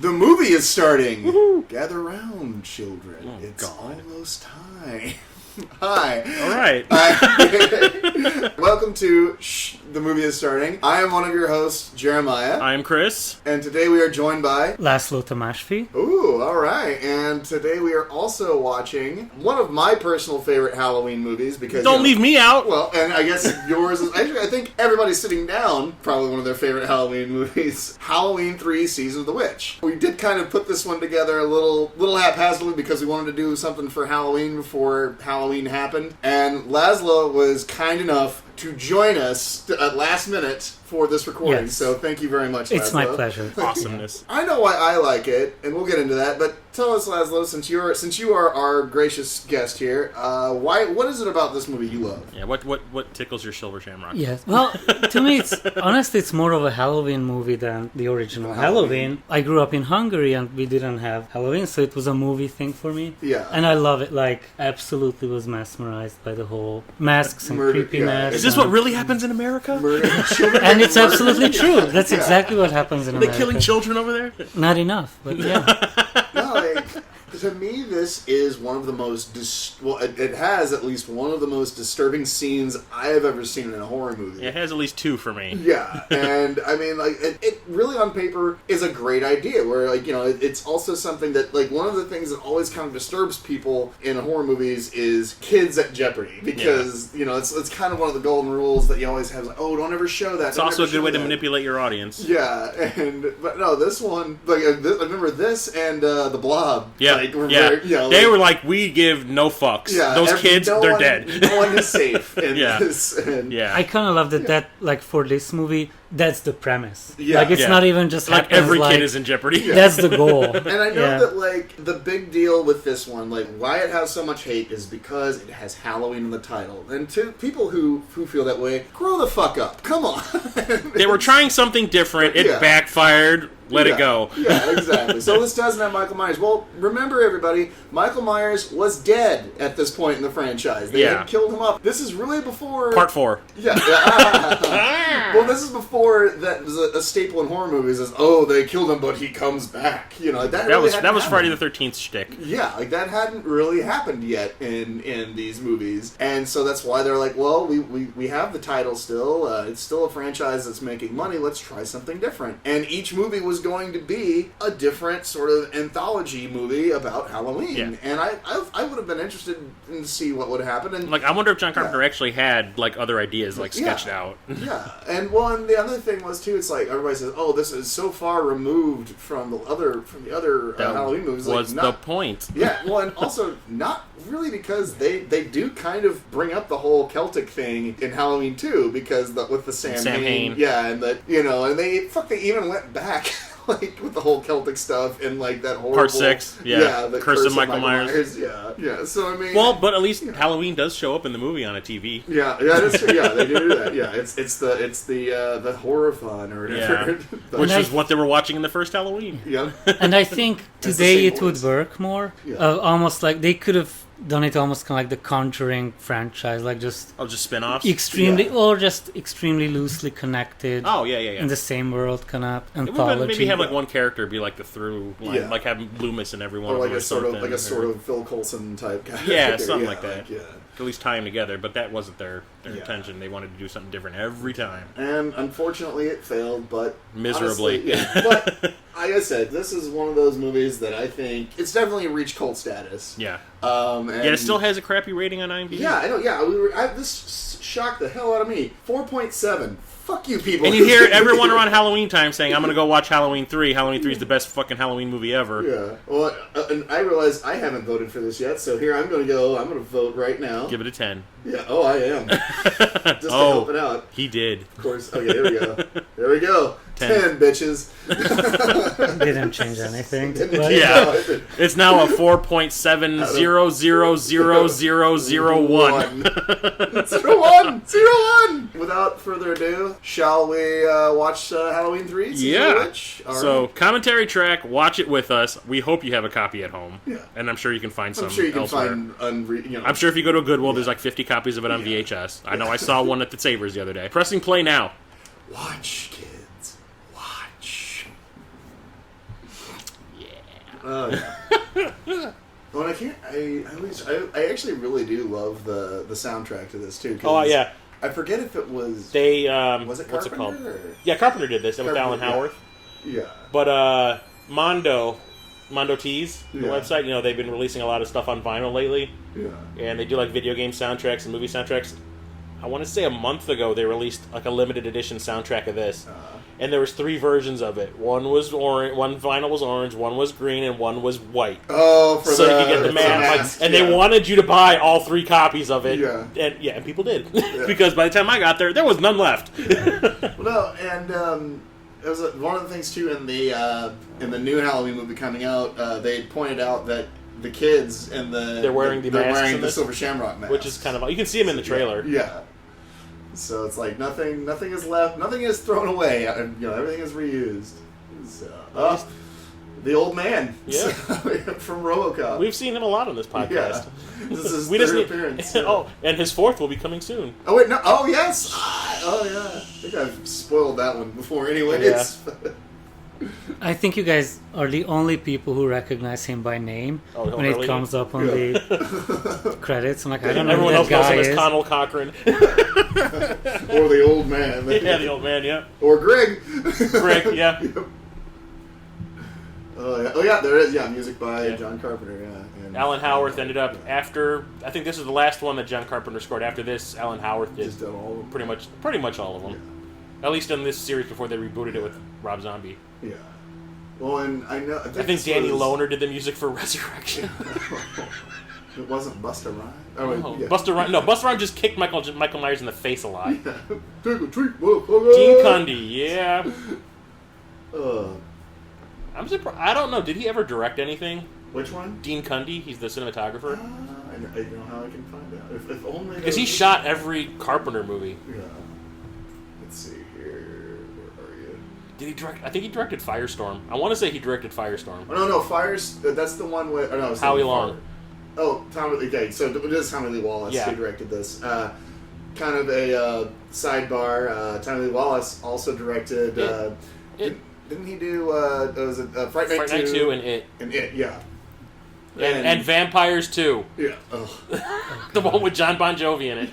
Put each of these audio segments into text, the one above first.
The movie is starting. Woohoo. Gather round, children. Oh, it's God. almost time. Hi. All right. Welcome to The Movie is Starting. I am one of your hosts, Jeremiah. I'm Chris. And today we are joined by... László Tamásfi. Ooh, alright. And today we are also watching one of my personal favorite Halloween movies because... Don't leave me out. Well, and I guess yours is... Actually, I think everybody sitting down, probably one of their favorite Halloween movies, Halloween 3 Season of the Witch. We did kind of put this one together a little haphazardly because we wanted to do something for Halloween before Halloween happened. And László was kind enough to join us at last minute for this recording. Yes. So thank you very much, László. It's my pleasure. Awesomeness. I know why I like it, and we'll get into that. But tell us, László, since you are our gracious guest here, what is it about this movie you love? Yeah. What tickles your silver shamrock? Yes. Well, to me, it's more of a Halloween movie than the original Halloween. I grew up in Hungary, and we didn't have Halloween, so it was a movie thing for me. Yeah. And I love it. Like, absolutely was mesmerized by the whole masks and Murder, creepiness. yeah. Is this what really happens in America? And it's absolutely true. That's exactly what happens in Are they America. killing children over there? Not enough, but yeah. No, like, to me, this is one of the most... it has at least one of the most disturbing scenes I have ever seen in a horror movie. It has at least 2 for me. Yeah, and I mean, like, it really on paper is a great idea, where, like, you know, it's also something that, like, one of the things that always kind of disturbs people in horror movies is kids at jeopardy, because, you know, it's kind of one of the golden rules that you always have, like, oh, don't ever show that. It's also a good way to manipulate your audience. Yeah, but no, this one, like, I remember this and The Blob. Yeah, like, were yeah. very, you know, they like, were like, we give no fucks. yeah, Those kids, they're dead. No one is safe in Yeah. this. And, Yeah. I kind of love that, like, for this movie, that's the premise. Yeah. Like, it's Yeah. not even just like happens, every like, kid is in jeopardy. Yeah. That's the goal. And I know Yeah. that, like, the big deal with this one, like, why it has so much hate is because it has Halloween in the title. And to people who feel that way, grow the fuck up. Come on. They were trying something different. It Yeah. backfired. Let Yeah. it go. Yeah, exactly. So this doesn't have Michael Myers. Well, remember, everybody, Michael Myers was dead at this point in the franchise. They Yeah. had killed him up. This is really before... Part 4. Yeah. Well, this is before that was a staple in horror movies is, oh, they killed him, but he comes back. You know, that really was hadn't Friday happened. the 13th shtick. Yeah, like that hadn't really happened yet in these movies, and so that's why they're like, well, we have the title still. It's still a franchise that's making money. Let's try something different. And each movie was going to be a different sort of anthology movie about Halloween. Yeah. And I would have been interested in to see what would happen. And Like, I wonder if John Carpenter actually had like other ideas like sketched out. Yeah, and well, and the other thing was too. It's like everybody says, "Oh, this is so far removed from the other That Halloween movies." was like, the point. Yeah, well, and also not really because they do kind of bring up the whole Celtic thing in Halloween 2 because with the Sam Hain. Yeah, and that, you know, and they even went back like with the whole Celtic stuff and like that horrible Part 6, yeah. the Curse of Michael Myers. Yeah. So I mean, Well, but at least Halloween does show up in the movie on a TV. yeah, that's true. Yeah, they do that. Yeah, it's the horror-thon or whatever. Yeah. Which is what they were watching in the first Halloween. Yeah. And I think That's the today same it would voice. work more. Yeah. Almost like they could have done it almost kind of like the Conjuring franchise, like just Oh, just spin-offs? extremely loosely connected. Oh, yeah. In the same world, kind of It would anthology. maybe have like one character be like the through line, Yeah. like have Loomis in every one Or of like them a sort of something, or- Phil Coulson type guy. Yeah, something like that. yeah. At least tie them together, but that wasn't their Yeah. intention. They wanted to do something different every time. And unfortunately, it failed, but Miserably. honestly, yeah. But like I said, this is one of those movies that I think it's definitely reached cult status. Yeah. And Yet it still has a crappy rating on IMDb. Yeah, I know. Yeah, this shocked the hell out of me. 4.7. Fuck you, people. And you hear everyone around Halloween time saying, I'm going to go watch Halloween 3. Halloween 3 is the best fucking Halloween movie ever. Yeah. Well, and I realize I haven't voted for this yet, so here I'm going to vote right now. Give it a 10. Yeah. Oh, I am. Just to help it out. He did. Of course. Okay, there we go. There we go. 10. 10, bitches. Didn't change anything. Didn't but- change Yeah. anything. It's now a 4.7000001. 01! Without further ado, shall we watch Halloween 3? Yeah. All So, right. commentary track, watch it with us. We hope you have a copy at home. Yeah. And I'm sure you can find some I'm sure you can elsewhere. find I'm sure if you go to a Goodwill, there's like 50 copies of it on VHS. I know I saw one at the Savers the other day. Pressing play now. Watch, kids. Watch. Oh yeah. Well, I can't. I actually really do love the soundtrack to this too. 'Cause Oh yeah. I forget if it was. They Was it what's it called? Carpenter, or- Yeah, Carpenter did this with Carpenter, Alan yeah. Howarth. Yeah. But Mondo Tees, the Yeah. website, you know, they've been releasing a lot of stuff on vinyl lately, Yeah. and they do like video game soundtracks and movie soundtracks. I want to say a month ago they released like a limited edition soundtrack of this, and there was 3 versions of it. One was orange, one vinyl was orange, one was green, and one was white. Oh, for So the, you could get the mask, mask, and yeah. they wanted you to buy all 3 copies of it. Yeah. And people did, because by the time I got there was none left. Well, no, and it was one of the things too in the new Halloween movie coming out. They pointed out that the kids and They're wearing the masks in the this? Silver Shamrock masks, Which is kind of, you can see them in the trailer. Yeah. So it's like nothing is left, nothing is thrown away. You know, everything is reused. So, the old man, Yeah. from RoboCop. We've seen him a lot on this podcast. Yeah. This is his We just third need- appearance. Oh, and his 4th will be coming soon. Oh wait, no. Oh yes. Oh yeah. I think I've spoiled that one before. Anyways. Yeah. I think you guys are the only people who recognize him by name Oh, when really? it comes up on the credits. I'm like, I don't know Everyone who else that knows him guy as is. Connell Cochran. Or the old man. Yeah, the old man, yeah. Or Greg. Greg, yeah. Yep. Oh yeah, there is. Yeah, music by Yeah. John Carpenter. Yeah. And Alan Howarth ended up after, I think this is the last one that John Carpenter scored. After this, Alan Howarth did Just done all of them. pretty much all of them. At least in this series before they rebooted it with Rob Zombie. Yeah. Well, and I know. I think Danny Lohner did the music for Resurrection. It wasn't Busta Rhymes. Oh, Oh, yeah. Busta Rhymes just kicked Michael Myers in the face a lot. Trick or treat, motherfucker. Dean Cundy, yeah. I'm surprised. I don't know. Did he ever direct anything? Which one? Dean Cundy, he's the cinematographer. I know how I can find out. If only. Because he shot every Carpenter movie. Yeah. Let's see here. Where are you? Did he direct? I think he directed Firestorm. I want to say he directed Firestorm. Oh no, Fires. That's the one with. Oh no, it's Howie the one Long. before. Oh, Tommy. Okay, so it is Tommy Lee Wallace Yeah. who directed this. Kind of a sidebar. Tommy Lee Wallace also directed. Didn't he do? Was it Fright Night 2? Fright Night 2 and It. And It, yeah. And Vampires 2. Yeah. The one with John Bon Jovi in it.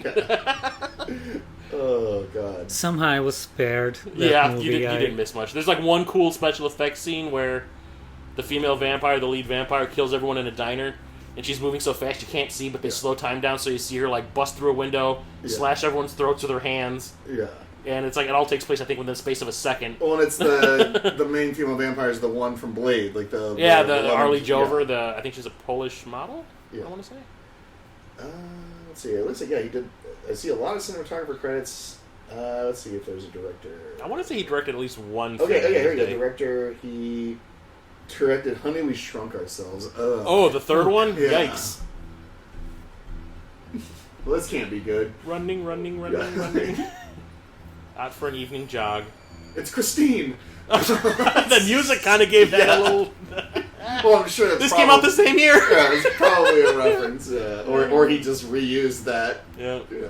Oh god. Somehow I was spared. That Yeah, movie. you didn't miss much. There's like one cool special effects scene where the female vampire, the lead vampire, kills everyone in a diner, and she's moving so fast you can't see, but they slow time down so you see her like bust through a window, slash everyone's throats with her hands, Yeah. and it's like it all takes place I think within the space of a second. Well, and it's the main female vampire is the one from Blade, like the Arlie yeah. Jover. I think she's a Polish model. Yeah. I want to say. Let's see. It looks like he did. I see a lot of cinematographer credits. Let's see if there's a director. I want to say he directed at least one. Okay, thing here we go. day. Director. He directed Honey, We Shrunk Ourselves. Ugh. Oh, the third one? Yeah. Yikes. Well, this can't be good. Running. Out for an evening jog. It's Christine. The music kind of gave that a little... Well, I'm sure that's This came out the same year. Yeah, it's probably a reference. Or he just reused that. Yeah. Yeah.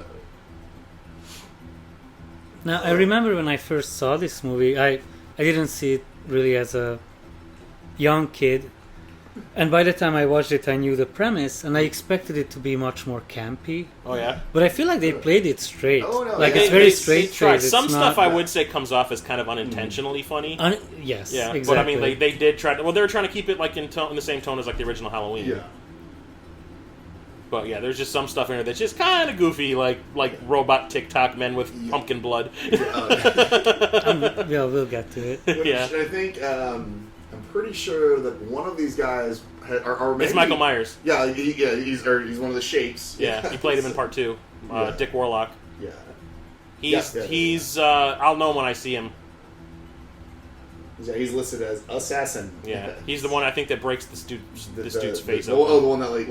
Now, I remember when I first saw this movie, I didn't see it really as a young kid. And by the time I watched it, I knew the premise, and I expected it to be much more campy. Oh, yeah? But I feel like they played it straight. Oh, no, like, they- it's very They straight. tried. Some It's stuff not, I would say comes off as kind of unintentionally funny. Yes, Yeah, exactly. but I mean, they did try to... Well, they were trying to keep it like in the same tone as like the original Halloween. Yeah. But yeah, there's just some stuff in there that's just kind of goofy, like robot TikTok men with pumpkin blood. Yeah, we'll get to it. Which Yeah. I think I'm pretty sure that one of these guys or maybe It's Michael Myers. Yeah, he's one of the shapes. Yeah, he played him in part 2. Yeah. Dick Warlock. Yeah. He's I'll know him when I see him. Yeah, he's listed as assassin. Yeah, he's the one I think that breaks this dude's face Oh, open. the one that I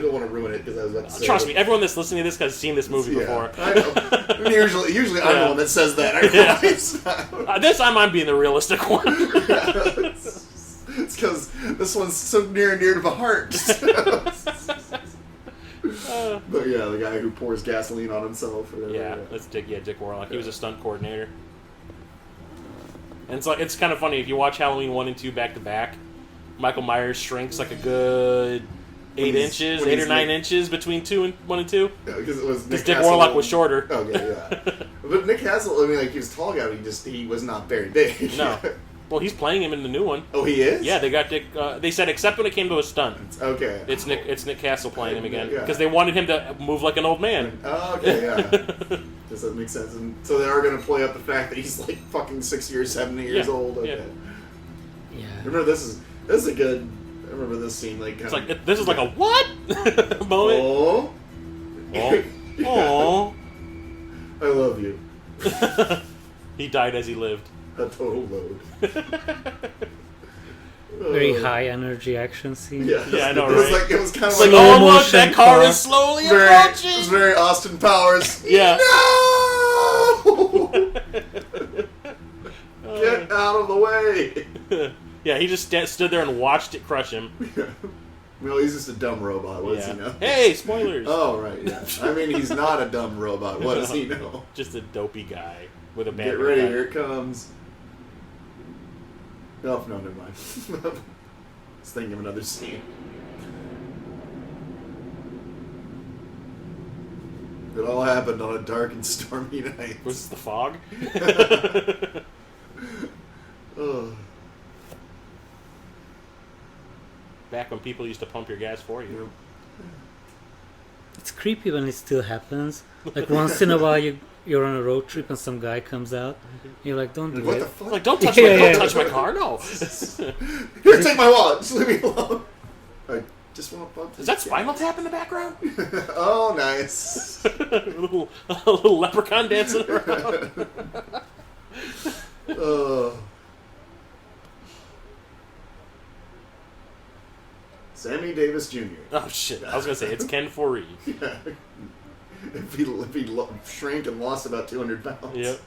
don't want to ruin it because I was about to say. Trust me, everyone that's listening to this has seen this movie before. I know. Usually I'm the one that says that. I realize. This time I'm being the realistic one. It's because this one's so near and dear to my heart. But yeah, the guy who pours gasoline on himself. Or whatever, Yeah, that's Dick Warlock. He was a stunt coordinator. And it's kind of funny if you watch Halloween 1 and 2 back to back. Michael Myers shrinks like a good 8 inches, 8 or 9 inches between 1 and 2. Yeah, because it was Nick Dick Castle. Warlock was shorter. Okay, yeah. But Nick Castle, I mean, like, he was a tall guy, but he was not very big. No. Well, he's playing him in the new one. Oh, he is? Yeah, they got Dick. They said except when it came to a stunt. Okay. It's Nick Castle playing him again Yeah. because they wanted him to move like an old man. Oh, okay, yeah. Does that make sense? And so they are going to play up the fact that he's like fucking 60 or 70 years old. Okay. Yeah. Remember, this is a good. I remember this scene like. It's like this is like a what moment. Oh. Oh. I love you. He died as he lived. A total load. Very high energy action scene. Yeah, Yeah, I know, it was right? It was kind of It's like, like Slow oh look, motion that car car. is slowly it was approaching. very Austin Powers. Yeah. No! Get out of the way. Yeah, he just stood there and watched it crush him. Well, he's just a dumb robot. What does he know? Hey, spoilers. Oh, right, yeah. I mean, he's not a dumb robot. What does he know? Just a dopey guy with a bad Get ready, haircut. here it comes. Oh, no, never mind. I was thinking of another scene. It all happened on a dark and stormy night. Was this the fog? Ugh. Back when people used to pump your gas for you. It's creepy when it still happens. Like once in a while you're on a road trip and some guy comes out. You're like, don't do What it. the fuck? Like, don't touch Yeah. touch my car, no. Here, take my wallet. Just leave me alone. I just want to bump. Is that Spinal Tap in the background? Oh, nice. a little leprechaun dancing around. Sammy Davis Jr. Oh shit! I was gonna say it's Ken Foree. Yeah. If he shrank and lost about 200 pounds. Yep.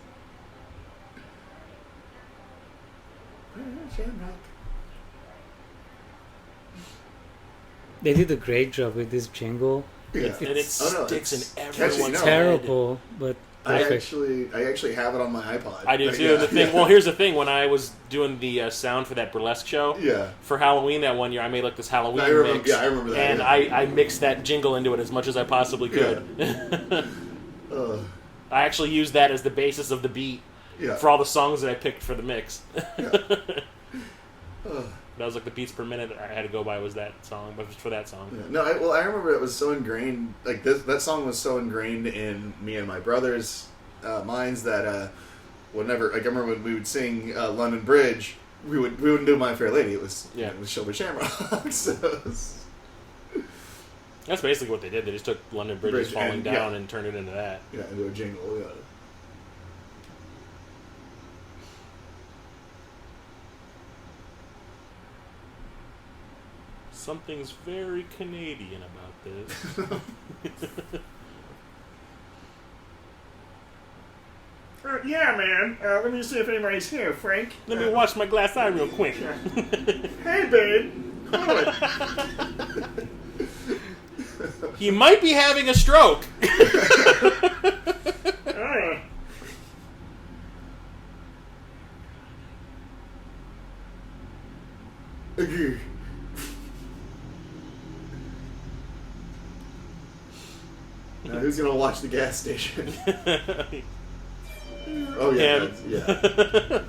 They did a great job with this jingle. Yeah. And it sticks in everyone's No. head. Terrible, but I perfect. actually have it on my iPod. I do too. Yeah, The thing. yeah. Well, here's the thing. When I was doing the sound for that burlesque show Yeah. for Halloween that one year, I made like this Halloween I remember, mix. yeah, I remember that. And yeah. I mixed that jingle into it as much as I possibly could. I actually used that as the basis of the beat Yeah. for all the songs that I picked for the mix. Yeah. That was like the beats per minute I had to go by was that song, but for that song. Yeah. No, I remember it was so ingrained. Like that song was so ingrained in me and my brother's minds that whenever, like, I remember when we would sing London Bridge, we wouldn't do My Fair Lady. It was it was Silver Shamrock. So it was, that's basically what they did. They just took London Bridge is Falling Down and turned it into that. yeah, into a jingle. Yeah. Something's very Canadian about this. Yeah, man. Let me see if anybody's here, Frank. Let me wash my glass eye real quick. Hey, babe. He might be having a stroke. Oh. Now who's gonna watch the gas station? Oh yeah, Him. yeah.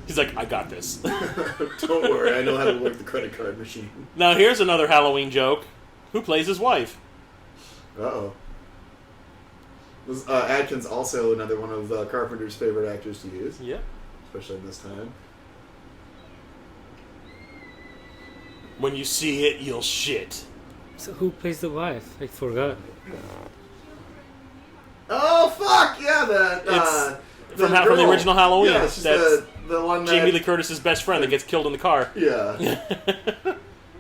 He's like, I got this. Don't worry, I know how to work the credit card machine. Now here's another Halloween joke. Who plays his wife? Uh-oh. Was Atkins also another one of Carpenter's favorite actors to use, Yeah. especially in this time? When you see it, you'll shit. So who plays the wife? I forgot. Oh fuck! Yeah, the From the original Halloween. Yeah, it's just That's the one that Jamie Lee Curtis's best friend that gets killed in the car. Yeah.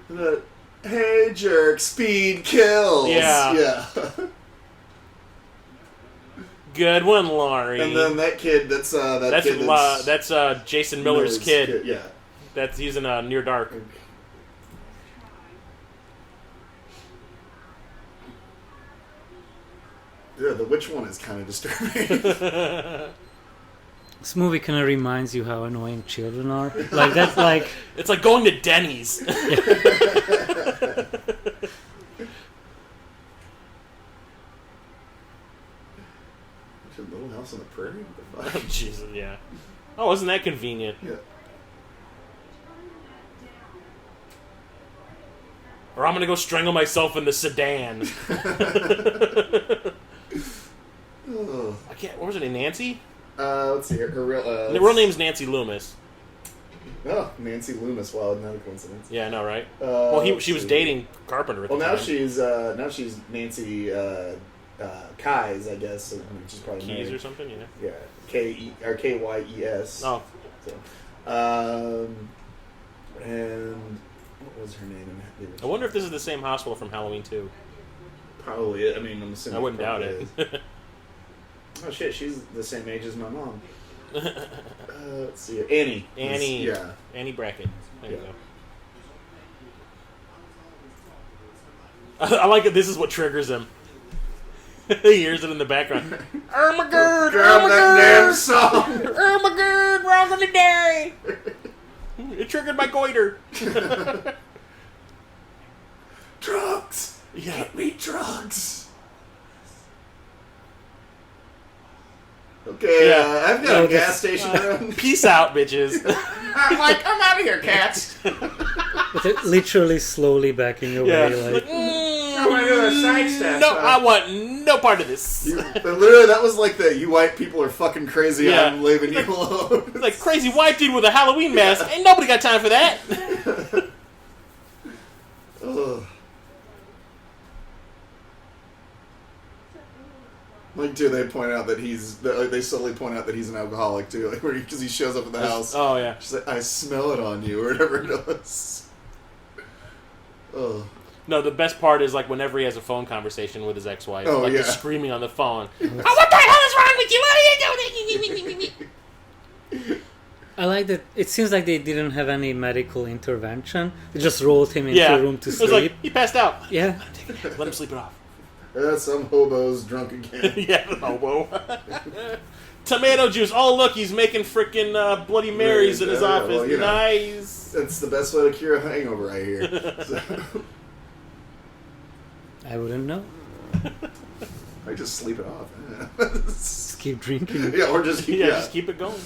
The, hey jerk, speed kills. Yeah. Yeah. Good one, Laurie. And then that kid that's Jason Miller's kid. Yeah. He's in Near Dark. Yeah, the witch one is kind of disturbing. This movie kind of reminds you how annoying children are. Like that's like It's like going to Denny's. Little House on the Prairie? What the Oh, fuck? Jesus, yeah. Oh, isn't that convenient? Yeah. Or I'm gonna go strangle myself in the sedan. Oh. I can't. What was her name? Nancy? Let's see. Her real, The real name's Nancy Loomis. Oh, Nancy Loomis. Wow, not a coincidence. Yeah, I know, right? Well, she was see. dating Carpenter at the Well, time. now she's Nancy Kyes, I guess. Which is probably Keys married. or something, yeah. Yeah, Kyes. Oh, So, and what was her name? I wonder if this is the same hospital from Halloween 2. Probably. I mean, I'm assuming. I wouldn't doubt probably it. is. Oh shit, she's the same age as my mom. Let's see. Annie. Annie. Yeah. Annie Brackett. There you Yeah. go. I like it. This is what triggers him. He hears it in the background. Ermagerd! Grab that damn song. Ermagerd! We're all gonna die! It triggered my goiter. Drugs. Yeah. Get me drugs. Okay, Yeah. I've got Oh, a gas this- station around. Peace out, bitches. I'm like, I'm out of here, cats. but they're literally slowly backing away. Yeah. Like, I'm gonna do a sidestep. No, I want no part of this. Literally, that was like the "you white people are fucking crazy. Yeah. I'm leaving you alone." Like crazy white dude with a Halloween mask. Ain't nobody got time for that. Ugh. Like, too, they point out that they subtly point out that he's an alcoholic too, like because he shows up at the house. Oh yeah. She's like, "I smell it on you," or whatever it was. Oh. No, the best part is like whenever he has a phone conversation with his ex-wife, Oh, like yeah. just screaming on the phone. Oh, what the hell is wrong with you? What are you doing? I like that. It seems like they didn't have any medical intervention. They just rolled him into Yeah, a room to it was sleep. like he passed out. Yeah. Let him sleep it off. Some hobo's drunk again. Yeah, the hobo. Tomato juice. Oh look, he's making freaking Bloody Marys in his Yeah, office. well, you know. Nice. That's the best way to cure a hangover, I hear. So, I wouldn't know. I just sleep it off. Just keep drinking. Yeah, or just keep. Yeah, Yeah, just keep it going.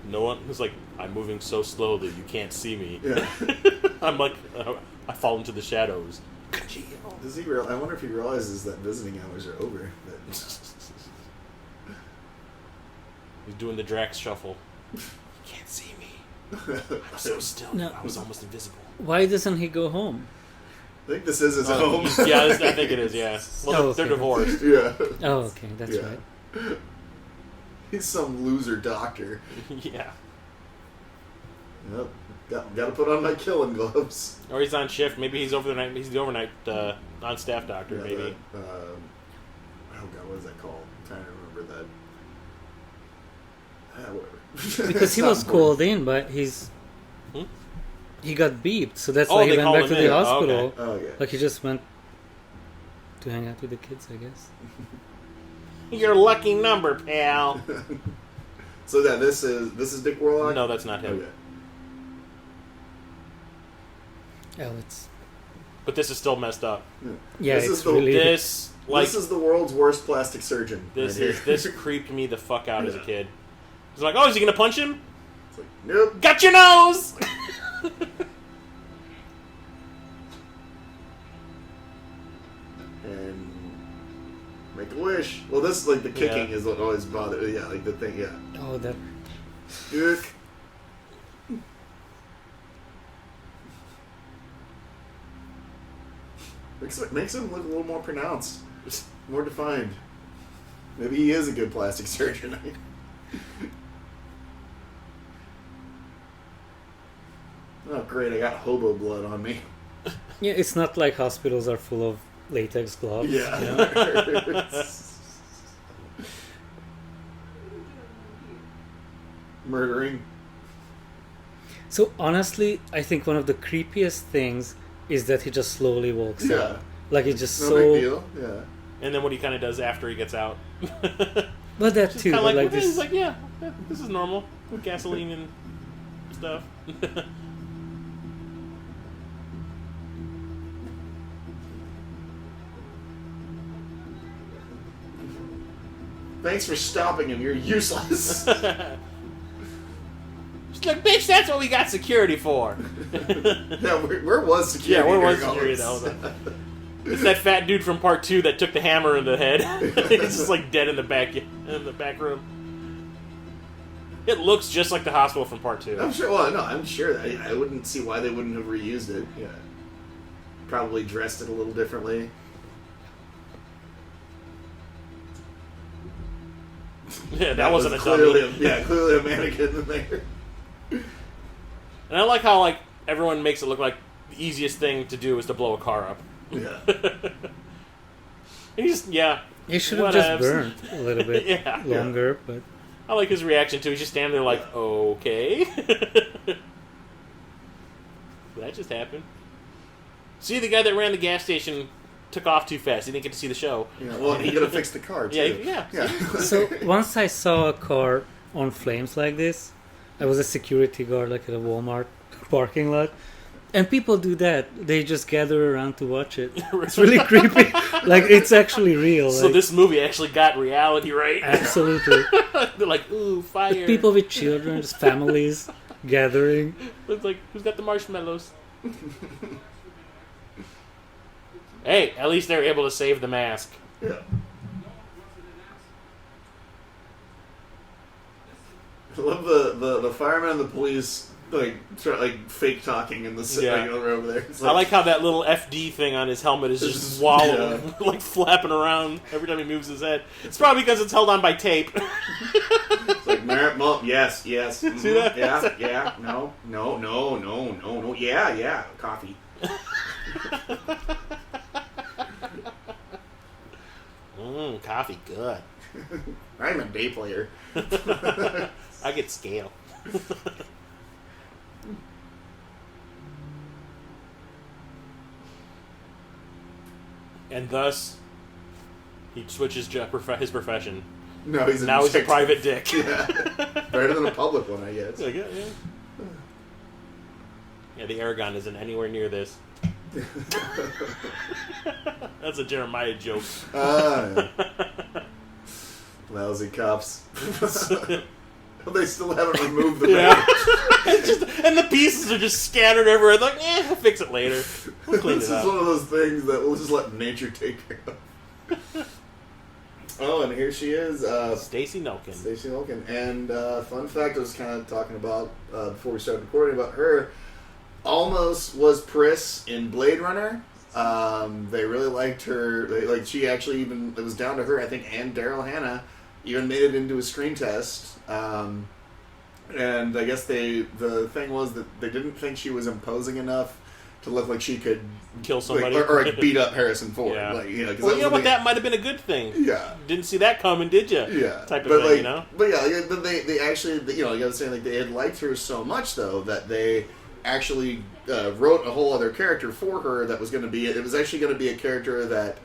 No one who's like, I'm moving so slow that you can't see me. Yeah. I'm like, I fall into the shadows. Does he I wonder if he realizes that visiting hours are over. He's doing the Drax shuffle. You can't see me. I'm so still. No. I was almost invisible. Why doesn't he go home? I think this is his home. Yeah, I think it is. Yeah. Well, Oh, they're okay. divorced. Yeah. Oh, okay, that's Yeah. right. He's some loser doctor. Yeah. Yep. Got to put on my killing gloves. Or he's on shift. Maybe he's over the night. He's the overnight on staff doctor. Yeah, Maybe. oh god, what is that called? I'm trying to remember that. Whatever. Because he It's was not called in, but he got beeped, so that's Oh, why he they went called back to him the in. Oh, hospital. okay. Oh yeah. Like he just went to hang out with the kids, I guess. Your lucky number, pal. So yeah, this is Dick Warlock. No, that's not him. Okay. Oh, it's But this is still messed up. yeah, This it's is the- really This like This is the world's worst plastic surgeon. this right is here. this creeped me the fuck out as a Yeah. kid. It's like, oh, is he gonna punch him? It's like, nope. Got your nose. And make a wish. Well, this like the kicking Yeah. is what always bothered. Yeah, like the thing. Yeah. Oh, that Good. Makes him look a little more pronounced, more defined. Maybe he is a good plastic surgeon. Oh, great! I got hobo blood on me. yeah. It's not like hospitals are full of latex gloves. Yeah. you know? Murdering. So honestly, I think one of the creepiest things is that he just slowly walks Yeah. out. Like it's just No so big deal. Yeah. And then what he kind of does after he gets out. But that too, Kind of but like he's this. like, yeah, this is normal with gasoline and stuff. Thanks for stopping him. You're useless. She's like, bitch, that's what we got security for. Yeah, where was security? Yeah, where was during all security this? the whole time? It's that fat dude from part 2 that took the hammer in the head. He's just like dead in the back room. It looks just like the hospital from part 2. I'm sure. Well, no, I'm sure. I wouldn't see why they wouldn't have reused it. Yeah, probably dressed it a little differently. Yeah, that wasn't a clearly dummy. clearly a mannequin in there. And I like how like everyone makes it look like the easiest thing to do is to blow a car up. Yeah. He's yeah. He should have just whatevs. burned a little bit Yeah. longer, but I like his reaction too. He's just standing there like, okay. That just happened. See, the guy that ran the gas station took off too fast. He didn't get to see the show. Yeah. Well, he could have fixed the car too. Yeah. so once I saw a car on flames like this, I was a security guard like at a Walmart parking lot. And people do that. They just gather around to watch it. It's really creepy. Like, it's actually real. So like, this movie actually got reality right. absolutely. They're like, ooh, fire. People with children, just families gathering. It's like, who's got the marshmallows? Hey, at least they're able to save the mask. Yeah. I love the firemen and the police start fake talking in the over there. It's I like how that little FD thing on his helmet is just wallowing, like flapping around every time he moves his head. It's probably because it's held on by tape. It's like yes, mm-hmm, See that? yeah, no, yeah, coffee. Coffee, good. I'm a day player. I get scale. And thus, he switches his profession. No, he's Now he's a private dick. Yeah. Better than a public one, I guess. Yeah. Yeah, the Aragon isn't anywhere near this. That's a Jeremiah joke. Yeah. Lousy cops. They still haven't removed the badge. And the pieces are just scattered everywhere. Like, we'll fix it later. We'll clean This it is up. one of those things that we'll just let nature take care of. Oh, and here she is. Stacey Nelkin. Stacey Nelkin. And fun fact I was kind of talking about before we started recording about her. Almost was Pris in Blade Runner. They really liked her. She actually even, it was down to her, I think, and Daryl Hannah even made it into a screen test. And I guess the thing was that they didn't think she was imposing enough to look like she could Kill somebody. or beat up Harrison Ford. Yeah. Well, you know what? That might have been a good thing. Yeah. Didn't see that coming, did you? Yeah. Type of thing, you know? But yeah, they actually, like I was saying, they had liked her so much, though, that they actually wrote a whole other character for her that was going to be, it was actually going to be a character that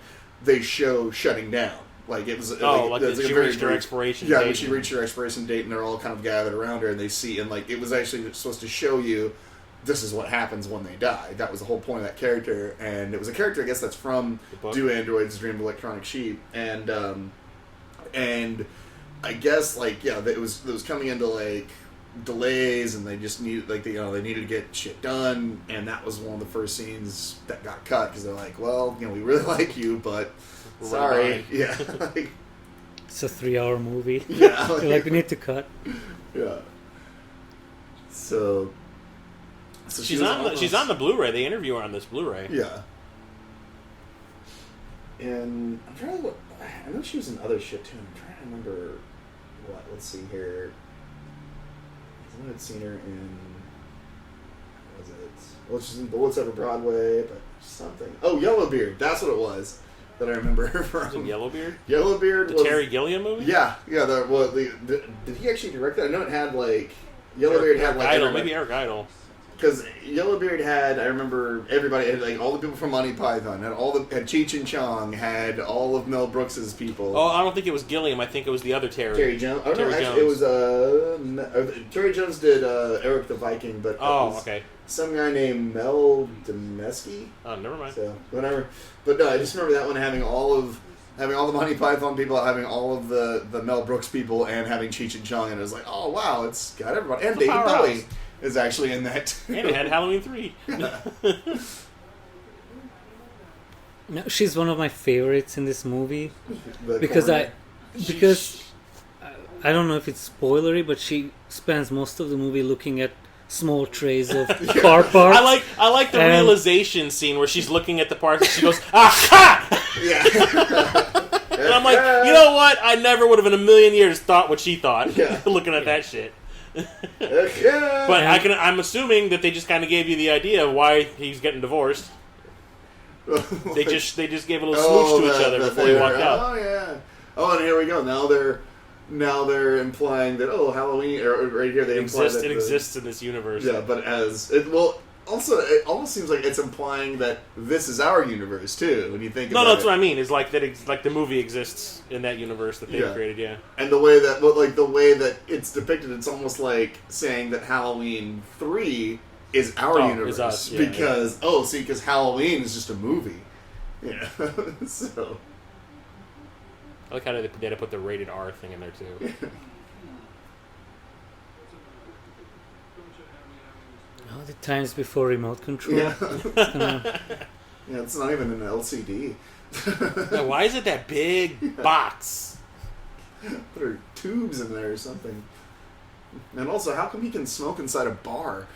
they show shutting down. Like, it was... she reached her expiration date. Yeah, when she reached her expiration date, and they're all kind of gathered around her, and they see, and, it was actually supposed to show you this is what happens when they die. That was the whole point of that character, and it was a character, I guess, that's from Do Androids Dream of Electronic Sheep, and I guess, it was coming into, delays, and they just needed, they needed to get shit done, and that was one of the first scenes that got cut, because they're like, well, we really like you, but sorry. Yeah. It's a 3-hour movie. Yeah. We need to cut. Yeah. So she's on the Blu-ray. They interview her on this Blu-ray. Yeah. And I'm trying to look. I know she was in other shit too. I'm trying to remember what. Let's see here. I had seen her in. What was it? Well, she's in Bullets Over Broadway, but something. Oh, Yellowbeard. That's what it was that I remember her from. Was it Yellowbeard? Yellowbeard. The Terry Gilliam movie? Yeah. Did he actually direct that? I know it had Yellowbeard had Idol, maybe Eric Idle. Because Yellowbeard had, I remember everybody had like all the people from Monty Python, had Cheech and Chong, had all of Mel Brooks's people. Oh, I don't think it was Gilliam. I think it was the other Terry. Terry Jones. Oh, Terry no, actually, Jones. it was Terry Jones did Eric the Viking, but Okay. some guy named Mel Demeski. Oh, never mind. So whatever. But no, I just remember that one having all the Monty Python people, having all of the Mel Brooks people, and having Cheech and Chong, and it was like, oh wow, it's got everybody. And It's a David powerhouse. Bowie is actually in that. And it had Halloween 3. No, she's one of my favorites in this movie The because corner. I don't know if it's spoilery, but she spends most of the movie looking at small trays of car parts. I like the And- realization scene where she's looking at the parts and she goes, aha! Yeah. And I'm like, you know what? I never would have in a million years thought what she thought looking at that shit. But I'm assuming that they just kind of gave you the idea of why he's getting divorced. They just gave a little smooch to each other before he walked out. Oh yeah. Oh, and here we go. Now they're implying that Halloween or right here they imply that It exists in this universe. Yeah, but also it almost seems like it's implying that this is our universe too. When you think about that's it. what I mean. Is like that. Like the movie exists in that universe that they've created. Yeah. And the way that it's depicted, it's almost like saying that Halloween 3 is our universe is us, because because Halloween is just a movie. Yeah. So. I like how they had to put the rated R thing in there too. Oh, the times before remote control. Yeah. Gonna- Yeah, it's not even an LCD. Now, why is it that big box? Put her tubes in there or something. And also, how come he can smoke inside a bar?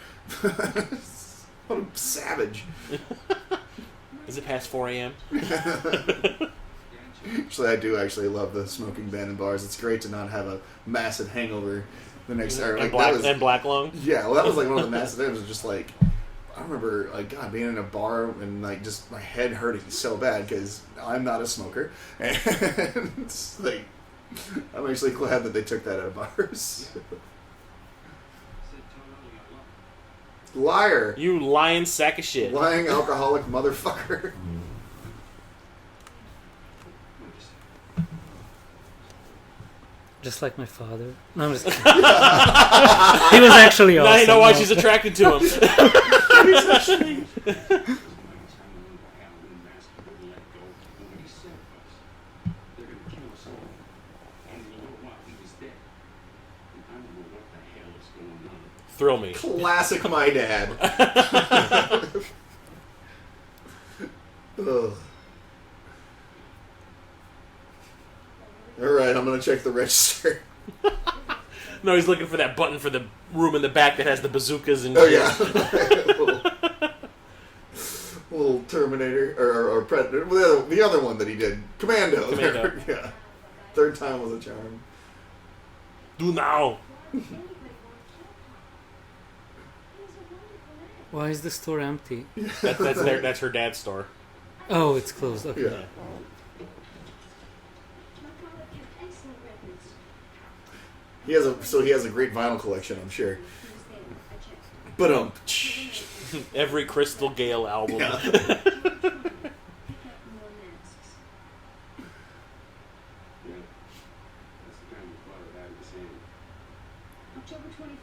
What a savage. Is it past 4 a.m.? Actually, I do actually love the smoking ban in bars. It's great to not have a massive hangover the next day. And black lung? Yeah, well, that was like one of the massive things. It was just like, I remember, like, God, being in a bar and, like, just my head hurting so bad because I'm not a smoker. And it's like, I'm actually glad that they took that out of bars. Liar. You lying sack of shit. Lying alcoholic motherfucker. Just like my father. No, I'm just kidding. He was actually awesome. Now you know why No. she's attracted to him. Thrill me. Classic my dad. Ugh. Alright, I'm gonna check the register. No, he's looking for that button for the room in the back that has the bazookas and Oh yeah. little Terminator or Predator. The other one that he did. Commando. Yeah. Third time was a charm. Do now. Why is the store empty? That's her dad's store. Oh, it's closed. Okay. Yeah. He has a great vinyl collection, I'm sure. But Every Crystal Gale album. yeah.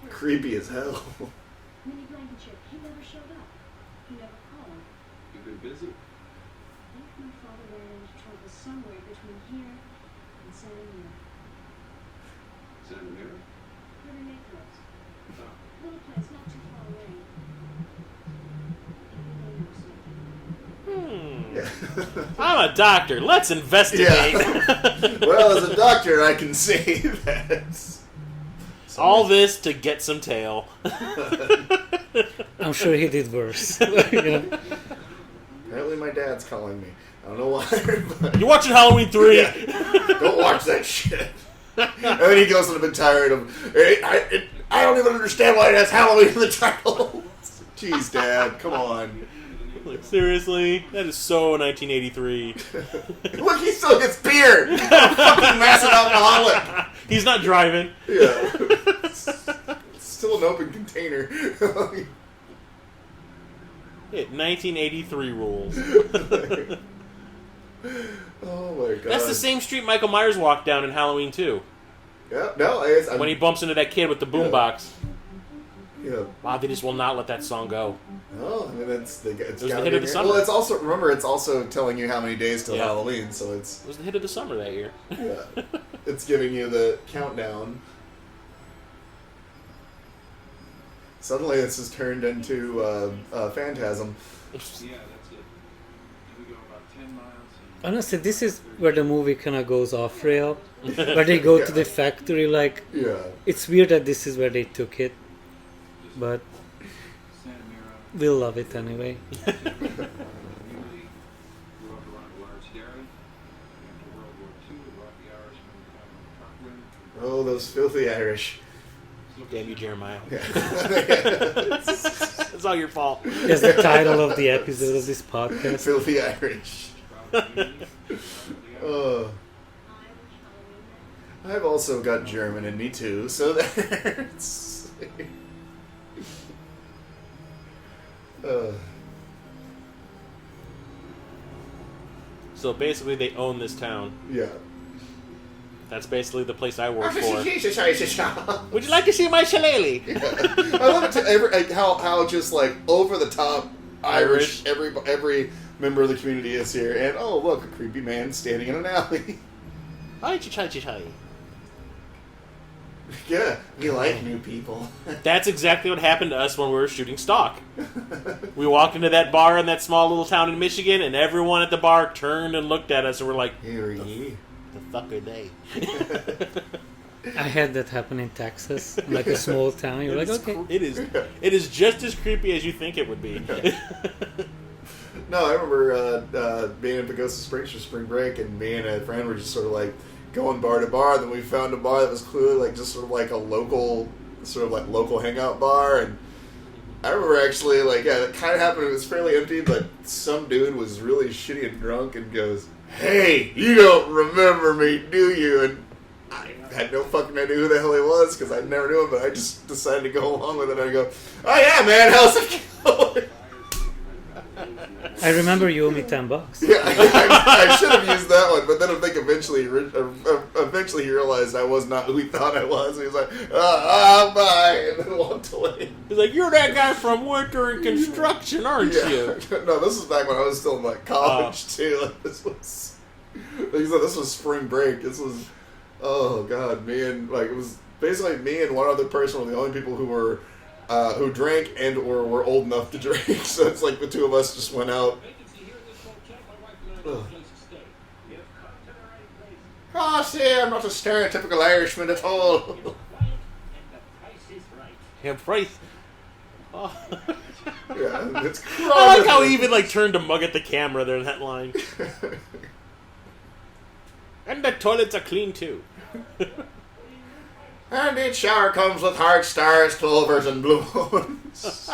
Creepy as hell. Mini Blankenship, he never showed up. He never called. You've been busy. I think my father ran into trouble somewhere between here and Santa Mira. Santa Mira? Where they make those. Oh. Little place not too far away. Maybe they know something. I'm a doctor. Let's investigate. Yeah. Well, as a doctor, I can say that. All this to get some tail. I'm sure he did worse. You know? Apparently my dad's calling me. I don't know why. But You watching Halloween 3? yeah. Don't watch that shit. And then he goes on a bit tired of, I don't even understand why it has Halloween in the title. Jeez, Dad, come on. Like, seriously? That is so 1983. Look, he still gets beer. He's a fucking massive alcoholic. He's not driving. Yeah. It's still an open container. 1983 rules. Oh my god. That's the same street Michael Myers walked down in Halloween 2. Yeah, no, I'm, When he bumps into that kid with the boombox. Yeah. Wow, they just will not let that song go. Oh, I mean, it's was the gotta hit be of the summer. Well, it's also, remember, it's also telling you how many days till Yeah. Halloween, so it's, It was the hit of the summer that year. yeah. It's giving you the countdown. Suddenly this has turned into Phantasm. Yeah, that's it. We go about 10 miles. Honestly, this is where the movie kind of goes off rail. Where they go to the factory, like, Yeah. it's weird that this is where they took it. But Santa Mira. we'll love it anyway. Community. Grew up around a large dairy. After World War II, the Rocky Irishman became a truck Oh, those filthy Irish. Damn you, Jeremiah. Yeah. It's all your fault. That's the title of the episode of this podcast. Filthy Irish. Oh. I've also got German in me too, so there's... So basically, they own this town. Yeah. That's basically the place I work for. I Would you like to see my shillelagh? love it too, how just like over the top Irish every member of the community is here, and oh look, a creepy man standing in an alley. Yeah, we like new people. That's exactly what happened to us when we were shooting stock. We walked into that bar in that small little town in Michigan, and everyone at the bar turned and looked at us, and we're like, Here ye. the fuck are they? I had that happen in Texas, in like a small town. You're like, okay. It is just as creepy as you think it would be. No, I remember being in Pagosa Springs for spring break, and me and a friend were just sort of like going bar to bar. Then we found a bar that was clearly like just sort of like a local hangout bar. And I remember actually like, yeah, that kind of happened. It was fairly empty, but some dude was really shitty and drunk and goes, "Hey, you don't remember me, do you?" And I had no fucking idea who the hell he was because I never knew him, but I just decided to go along with it. And I go, "Oh yeah, man, how's it going?" I remember you owe me $10. Yeah, I should have used that one, but then I think eventually he realized I was not who he thought I was. He was like, bye, and then walked away. He's like, you're that guy from Winter and Construction, aren't you? No, this was back when I was still in like college too. Like, this was, like you said, this was spring break. This was, oh god, it was basically me and one other person were the only people who were. Who drank and or were old enough to drink, so it's like the two of us just went out. Oh, see, I'm not a stereotypical Irishman at all. Yeah, price. Oh. Yeah, it's I like how he even like turned to mug at the camera there in that line. And the toilets are clean too. And each shower comes with hearts, stars, clovers, and blue moons.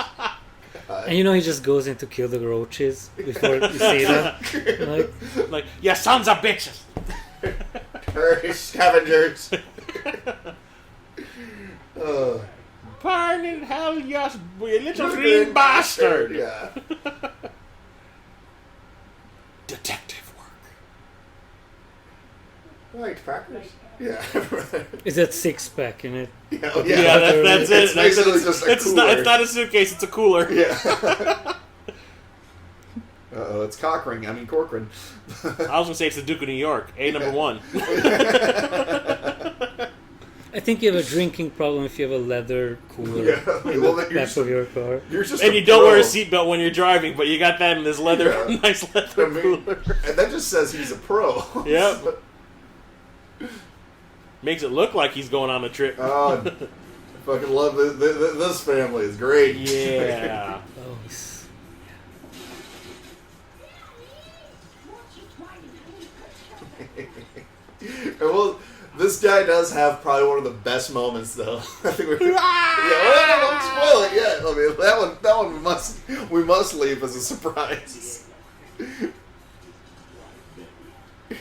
And you know he just goes in to kill the roaches before you see that. Like, you sons of bitches. Dirty scavengers. Burn in hell, you little green bastard. Yeah. Detective work. Right, Packers. Yeah. Is that six-pack in it? Yeah, That's it. It's basically just a It's cooler. not a suitcase, it's a cooler. Yeah. Uh-oh, it's Cochran. I mean Corcoran. I was going to say it's the Duke of New York, number 1. I think you have a drinking problem if you have a leather cooler Yeah, in well, the then you're back of your car. You're just And a you don't wear a pro. seatbelt when you're driving, but you got that in this leather, Yeah. nice leather I mean, cooler. and that just says he's a pro. Yep. Makes it look like he's going on a trip. Oh, I fucking love this family. It's great. Yeah. Oh, Well, this guy does have probably one of the best moments, though. I think we're. Yeah, don't spoil it yet. I mean, that one we must leave as a surprise.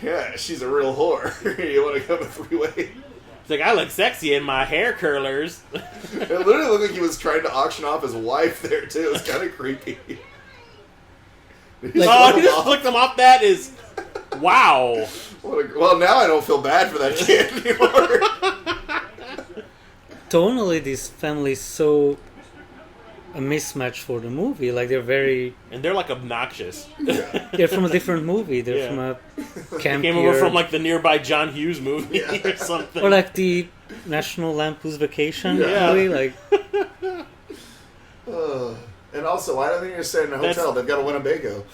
Yeah, she's a real whore. You want to come a three-way? It's like, I look sexy in my hair curlers. It literally looked like he was trying to auction off his wife there, too. It's kind of creepy. Oh, he just flicked them off. That is... Wow. Well, now I don't feel bad for that kid anymore. Tonally, this family is so a mismatch for the movie. Like they're very, And they're like obnoxious. they're from a different movie. They're Yeah. from a Came over campier, from like the nearby John Hughes movie or something. or like the National Lampoon's Vacation Yeah. movie. Like And also, why don't they just stay in a hotel? They've got a Winnebago.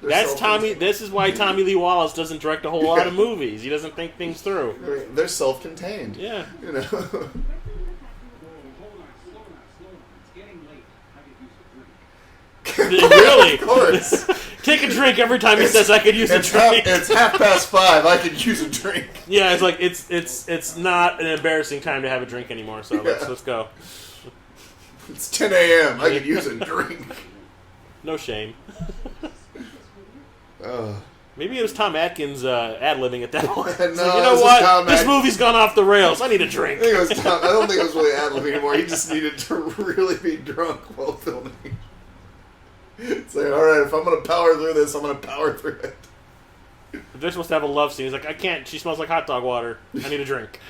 That's Tommy. This is why Tommy Lee Wallace doesn't direct a whole lot of movies. He doesn't think things through. They're self-contained. Yeah. You know. Hold on, slow down. It's getting late. I could use a drink. Really? Of course. Take a drink every time he says I could use a It's drink. it's 5:30. I could use a drink. Yeah, it's like it's not an embarrassing time to have a drink anymore. So let's go. It's 10 a.m. I could use a drink. No shame. Uh, Maybe it was Tom Atkins ad-libbing at that point. No, It's like, you know this is what? Tom This Atkins. movie's gone off the rails. I need a drink. I think it was Tom, I don't think it was really ad-libbing anymore. He just needed to really be drunk while filming. It's like, all right, if I'm going to power through this, I'm going to power through it. They're supposed to have a love scene. He's like, I can't. She smells like hot dog water. I need a drink.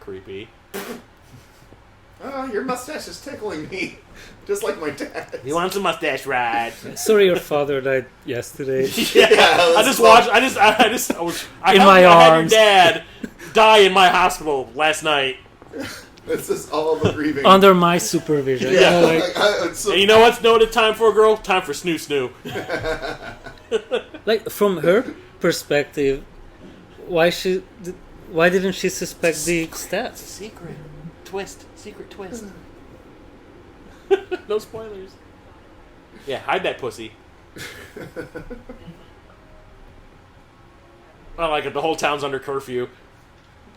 Creepy. Oh, your mustache is tickling me. Just like my dad. He wants a mustache ride. sorry, your father died yesterday. Yeah, I that's just fun. watched. I In held- my I had arms. your dad die in my hospital last night. This is all the grieving. Under my supervision. Yeah, You know, like, it's so- And you know what's no time for a girl? Time for snoo snoo. like from her perspective, why didn't she suspect the stats? Secret twist. Secret twist. No spoilers. Yeah, hide that pussy. I like it. The whole town's under curfew.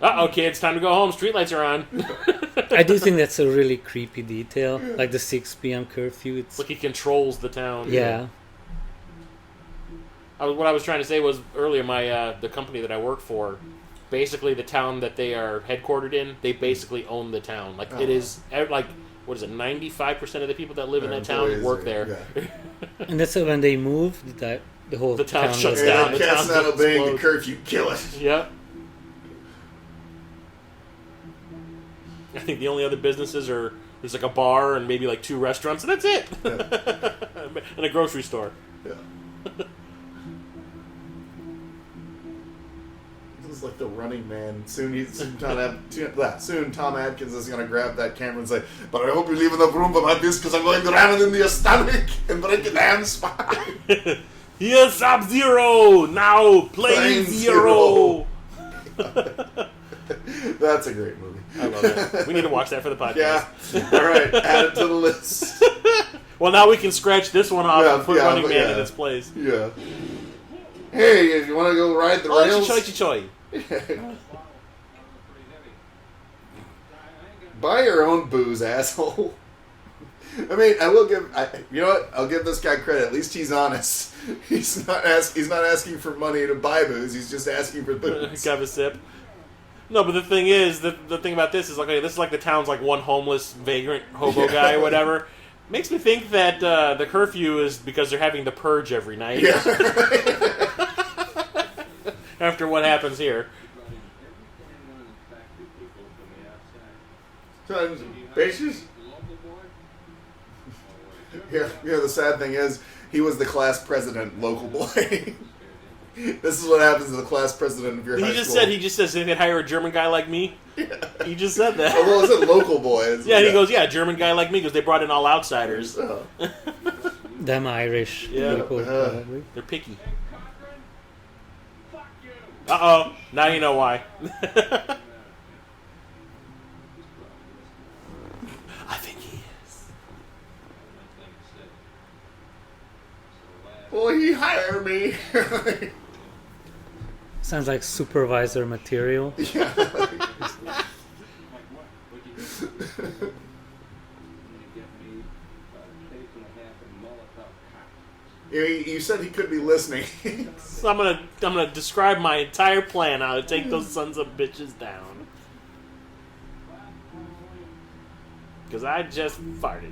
Uh-oh, kids, time to go home. Streetlights are on. I do think that's a really creepy detail, like the 6 p.m. curfew. It's Like he controls the town. yeah. What I was trying to say was earlier, my the company that I work for, basically the town that they are headquartered in, they basically own the town. Like it is like what is it? 95% of the people that live in that town employees work are- there. yeah. And that's when they move, the whole The town shuts goes down. Yeah, The cat's town not obeying the explodes. curfew. Kill it. Yep. I think the only other businesses are there's like a bar and maybe like 2 restaurants, and that's it. And a grocery store. Yeah. This is like the Running Man. Soon Tom Atkins is going to grab that camera and say, "But I hope you leave enough room for my disc because I'm going to ram it in your stomach and break your damn spine." Here's Sub-Zero! Now Plane Zero! That's a great movie. I love it. We need to watch that for the podcast. Yeah. All right, add it to the list. Well, now we can scratch this one off Yeah, and put yeah, Running but Man yeah. in its place. Yeah. Hey, if you want to go ride the Oh, rails, chichoy. buy your own booze, asshole. I mean, I will give. You know what? I'll give this guy credit. At least he's honest. He's not asking for money to buy booze. He's just asking for booze. Have a sip. No, but the thing is, the thing about this is like, okay, this is like the town's like one homeless vagrant hobo guy or whatever. Makes me think that the curfew is because they're having to purge every night. Yeah. After what happens here. Times bases. Yeah. The sad thing is, he was the class president, local boy. This is what happens to the class president of your high school. He just says they could hire a German guy like me. Yeah. He just said that. Oh, well, is it local boys? Yeah, he goes, yeah, German guy like me because they brought in all outsiders. Oh. Them Irish Yeah. people, probably. They're picky. Uh-oh. Now you know why. I think he is. Will he hire me? Sounds like supervisor material. Yeah. You said he could be listening. So I'm gonna describe my entire plan how to take those sons of bitches down. Because I just farted.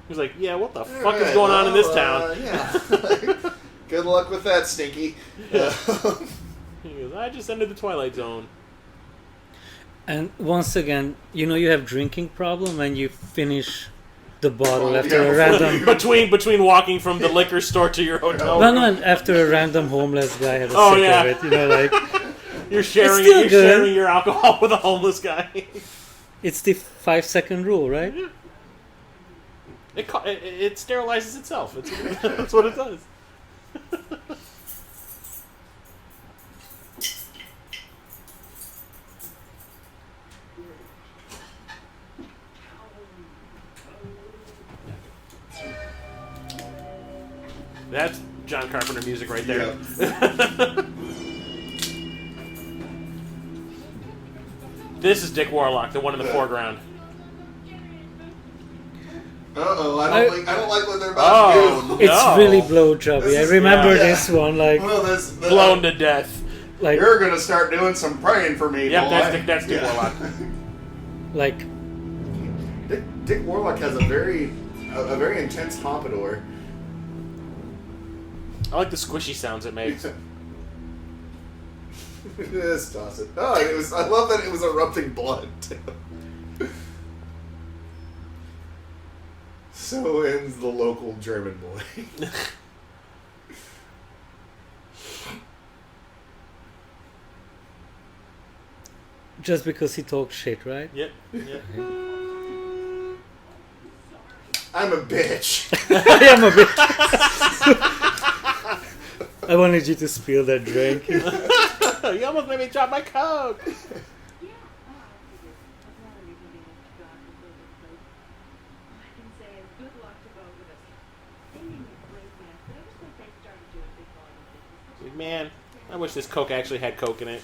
He's like, yeah, what the fuck is going on in this town? Yeah. Good luck with that, Stinky. He goes, I just entered the Twilight Zone. And once again, you know you have drinking problem when you finish the bottle Oh, after yeah, a before random. Between walking from the liquor store to your hotel No, room. no, and after a random homeless guy had a Oh, sip yeah. of it, you know, like You're sharing It's still good. your alcohol with a homeless guy. it's the 5-second rule, right? It sterilizes itself. That's what it does. That's John Carpenter music right there. This is Dick Warlock, the one in the foreground. Uh-oh, I don't like what they're about to do. It's No. really blowjobby. This I is- remember yeah. this one, like Blown to death. You're gonna start doing some praying for me, Yep, boy. that's Dick Warlock. like Dick Warlock has a very intense pompadour. I like the squishy sounds it makes. Just toss it. Oh, I love that it was erupting blood too. So ends the local German boy. just because he talks shit, right? Yep. I'm a bitch. I am a bit. I wanted you to spill that drink. You almost made me drop my Coke. Yeah. Oh, I figured. As long as you're giving it to God to build this place. All I can say is good luck to both of us. They made me a great man, but ever since they started doing big volume business, Man, I wish this Coke actually had Coke in it.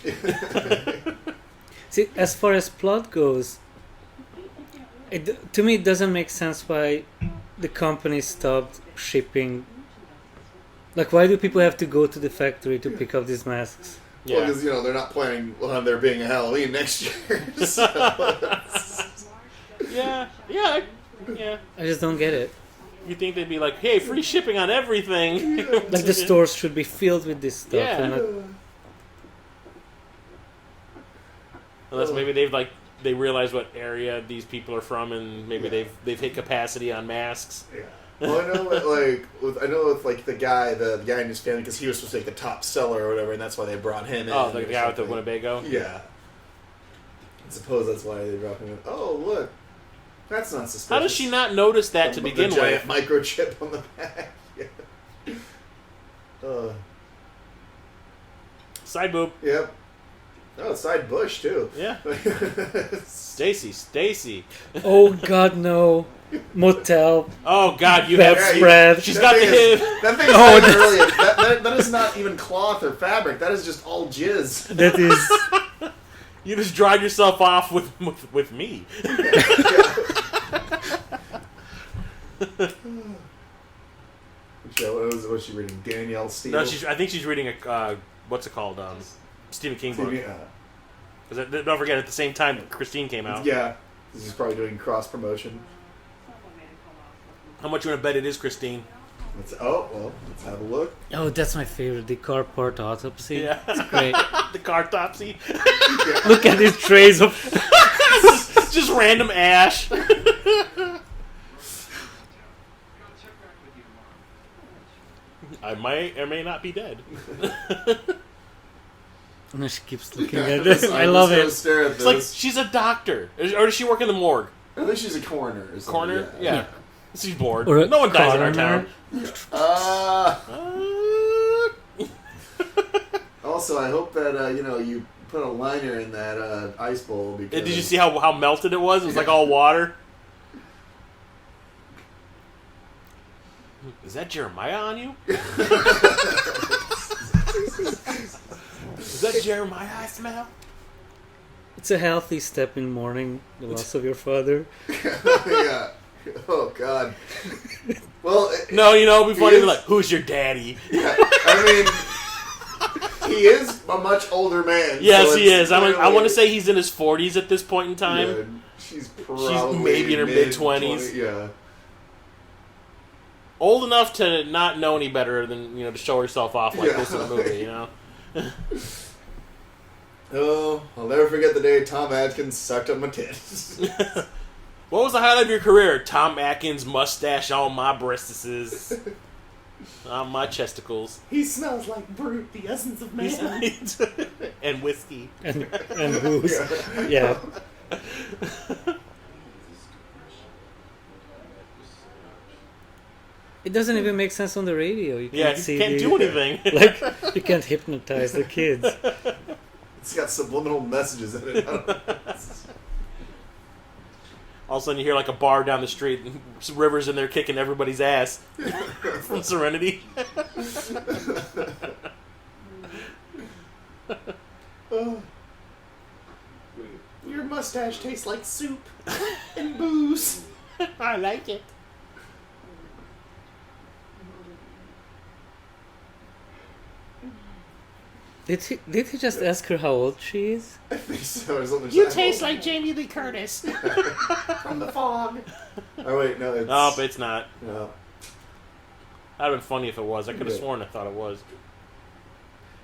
See, as far as plot goes, to me it doesn't make sense why the company stopped shipping. Like, why do people have to go to the factory to pick up these masks? Well, because they're not planning on there being a Halloween next year. So Yeah. I just don't get it. You think they'd be like, hey, free shipping on everything. Like, the stores should be filled with this stuff. Yeah. And not, Unless maybe they realize what area these people are from, and maybe they've hit capacity on masks. yeah. Well, I know with the guy in his family, because he was supposed to be the top seller or whatever, and that's why they brought him in. Oh, the or guy with the something. Winnebago. Yeah. I suppose that's why they brought him in. Oh, look. That's not suspicious. How does she not notice that to begin the giant with? microchip on the back. Yeah. Side boob. Yep. Oh, side bush too. Yeah. Stacy. oh God, no! Motel. Oh God, you Bed have. spread. She's got the hip. That thing's Oh, not really. That is not even cloth or fabric. That is just all jizz. That is. You just dried yourself off with me. What's she reading? Danielle Steele? No, I think she's reading a what's it called? Stephen King book. Yeah. 'Cause don't forget, at the same time Christine came out. Yeah. She's probably doing cross promotion. How much you want to bet it is Christine? Let's have a look. Oh, that's my favorite. The Carport autopsy. Yeah. It's great. The car topsy. Look at these trays of. Just random ash. I'll check back with you tomorrow. I might or may not be dead. No, she keeps looking at this. I love it. Stare at It's like this. she's a doctor, or does she work in the morgue? I think she's a coroner. Or something. Coroner? Yeah. She's bored. Or a No one dies in our coroner. town. Also, I hope that you put a liner in that ice bowl. Because Did you see how melted it was? It was like all water. Is that Jeremiah on you? Is that Jeremiah I smell? It's a healthy step in mourning the loss of your father. Yeah. Oh God. Well, No, before he they be is- like, "Who's your daddy?" yeah, I mean, he is a much older man. Yes, so he it's is. I clearly- want to say he's in his 40s at this point in time. Yeah, she's probably maybe in her mid-20s. Yeah. Old enough to not know any better than, to show herself off like Yeah. this in the movie, Oh, I'll never forget the day Tom Atkins sucked up my tits. What was the highlight of your career? Tom Atkins mustache on my breastises. On my chesticles. He smells like brute, the essence of man. And whiskey. and booze. Yeah. It doesn't even make sense on the radio. You can't You see can't the, do anything. Like, you can't hypnotize the kids. It's got subliminal messages in it. All of a sudden you hear like a bar down the street and River's in there kicking everybody's ass from Serenity. Your mustache tastes like soup and booze. I like it. Did he just ask her how old she is? I think so. Or something. You taste like Jamie Lee Curtis. from the fog. Oh wait, no, it's Oh, but it's not. no. That'd have been funny if it was. I could have Yeah. sworn I thought it was.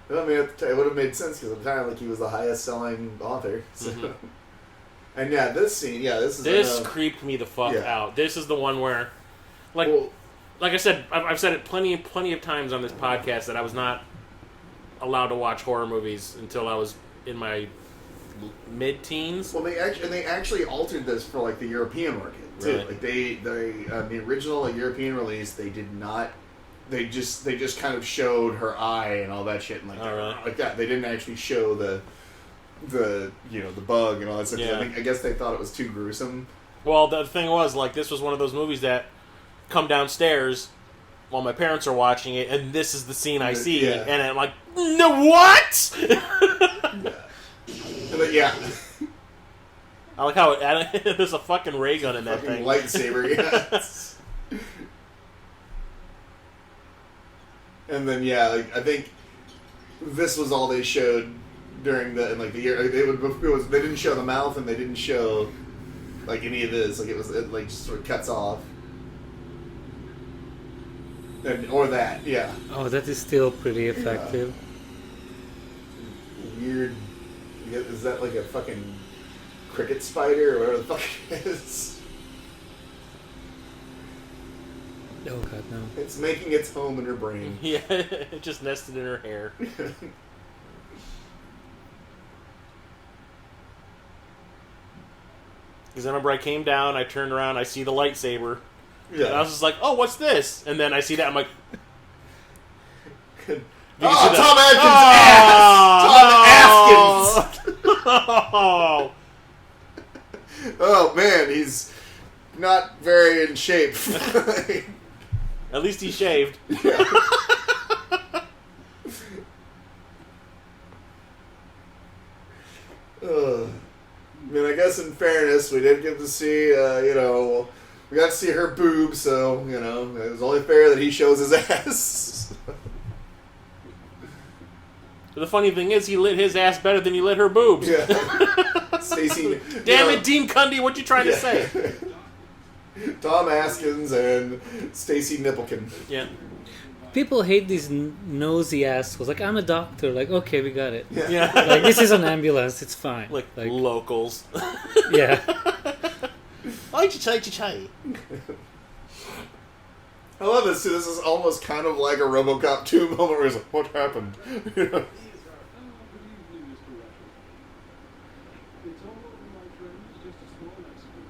I mean, it would have made sense because at the time, like, he was the highest-selling author. So. Mhm. And yeah, this scene, this is This creeped me the fuck Yeah. out. This is the one where, like, well, like I said, I've said it plenty of times on this podcast that I was not allowed to watch horror movies until I was in my mid-teens. well, they actually altered this for like the European market too. Really? Like they the original European release, they did not. They just kind of showed her eye and all that shit and really? like that. They didn't actually show the the bug and all that stuff. 'Cause Yeah. I guess they thought it was too gruesome. Well, the thing was, like, this was one of those movies that come downstairs while my parents are watching it, and this is the scene I see, Yeah. and I'm like, no, what? And then, yeah, I like how there's a fucking ray gun in that fucking thing. lightsaber. Yeah. And then like I think this was all they showed during the year. They didn't show the mouth and they didn't show like any of this. Like it just sort of cuts off. Or that, yeah. Oh, that is still pretty effective. Weird. Is that like a fucking cricket spider or whatever the fuck it is? Oh god, no. It's making its home in her brain. Yeah, it just nested in her hair. Because I remember I came down, I turned around, I see the lightsaber. And I was just like, oh, what's this? And then I see that, I'm like... Oh, Tom Atkins' ass! Tom Atkins! Oh! Oh man, he's not very in shape. At least he shaved. I mean, I guess in fairness, we did get to see, we got to see her boobs, so, it was only fair that he shows his ass. But the funny thing is, he lit his ass better than he lit her boobs. Yeah. Stacey. Damn it, Dean Cundy, what you trying to say? Tom Atkins and Stacey Nipplekin. Yeah. People hate these nosy assholes. Like, I'm a doctor. Like, okay, we got it. Yeah. Like, this is an ambulance. It's fine. Like locals. Yeah. Oi, chai, chai. I love this, too. This is almost kind of like a RoboCop 2 moment where he's like, what happened? Good evening, Mr. Russell. It's all over, my friends. Just a small accident.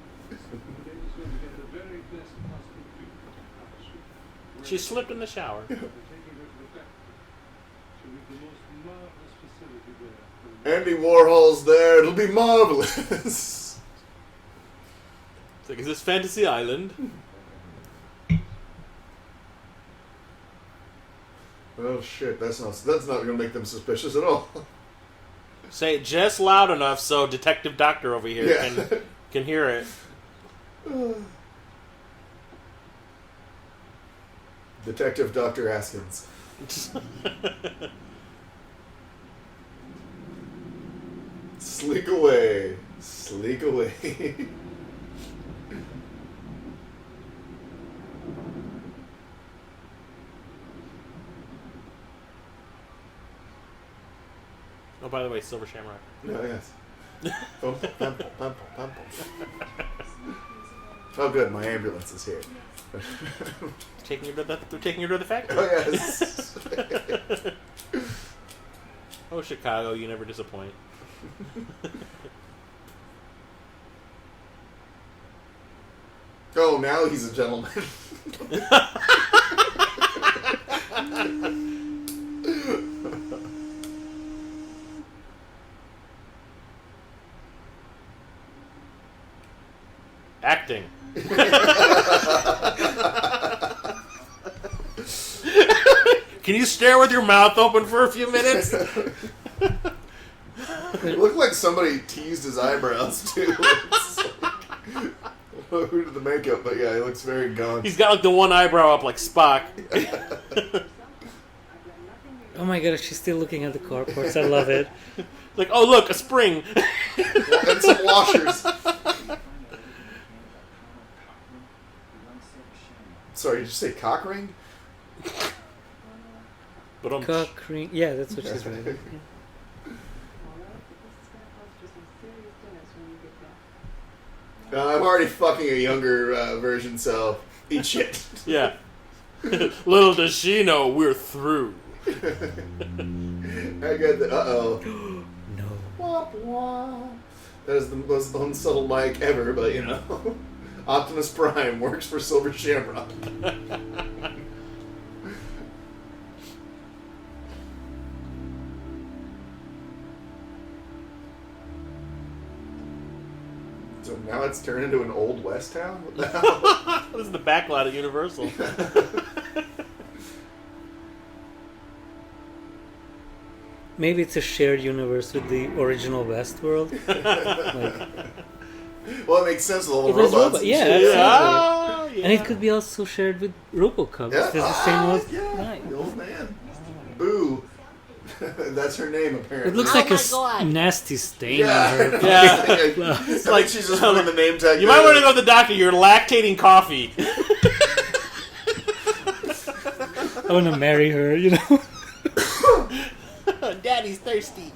Today is going to get the very best possible treatment. She slipped in the shower. We're taking her to the factory. She'll be the most marvelous facility there. Andy Warhol's there. It'll be marvelous. It's like, is this Fantasy Island? Oh shit, that's not going to make them suspicious at all. Say it just loud enough so Detective Doctor over here Yeah. can hear it. Detective Dr. Askins. Sleek away. Sleek away. Oh, by the way, Silver Shamrock. Oh, yes. Pumple, pumple, pumple, pumple. Oh, good. My ambulance is here. They're taking her to the factory. Oh, yes. Oh, Chicago, you never disappoint. Oh, now he's a gentleman. Acting. Can you stare with your mouth open for a few minutes? It looked like somebody teased his eyebrows, too. Who did the makeup? But yeah, he looks very gaunt. He's got like the one eyebrow up like Spock. Oh my god, she's still looking at the carports. I love it. Like, oh look, a spring. And some washers. Sorry, did you say cock ring? But Cock ring. Yeah, that's what she's writing. Alright, but this is gonna cause you some serious dinners when you get back. I'm already fucking a younger version, so eat shit. yeah. Little does she know we're through. I got the uh-oh. No. Womp womp. That is the most unsubtle mic ever, but you know. Optimus Prime works for Silver Shamrock. So now it's turned into an old West town? What the hell? This is the backlot at Universal. Maybe it's a shared universe with the original Westworld. Like, Well, it makes sense with all the it was robots. yeah, and shit. absolutely. Yeah. And it could be also shared with RoboCop. Yeah. It's the same old. Yeah, Right. the old man. Boo. That's her name, apparently. It looks like a nasty stain on her. Yeah. It's like she's just putting the name tag. You might want to go to the doctor. You're lactating coffee. I want to marry her, you know? Daddy's thirsty.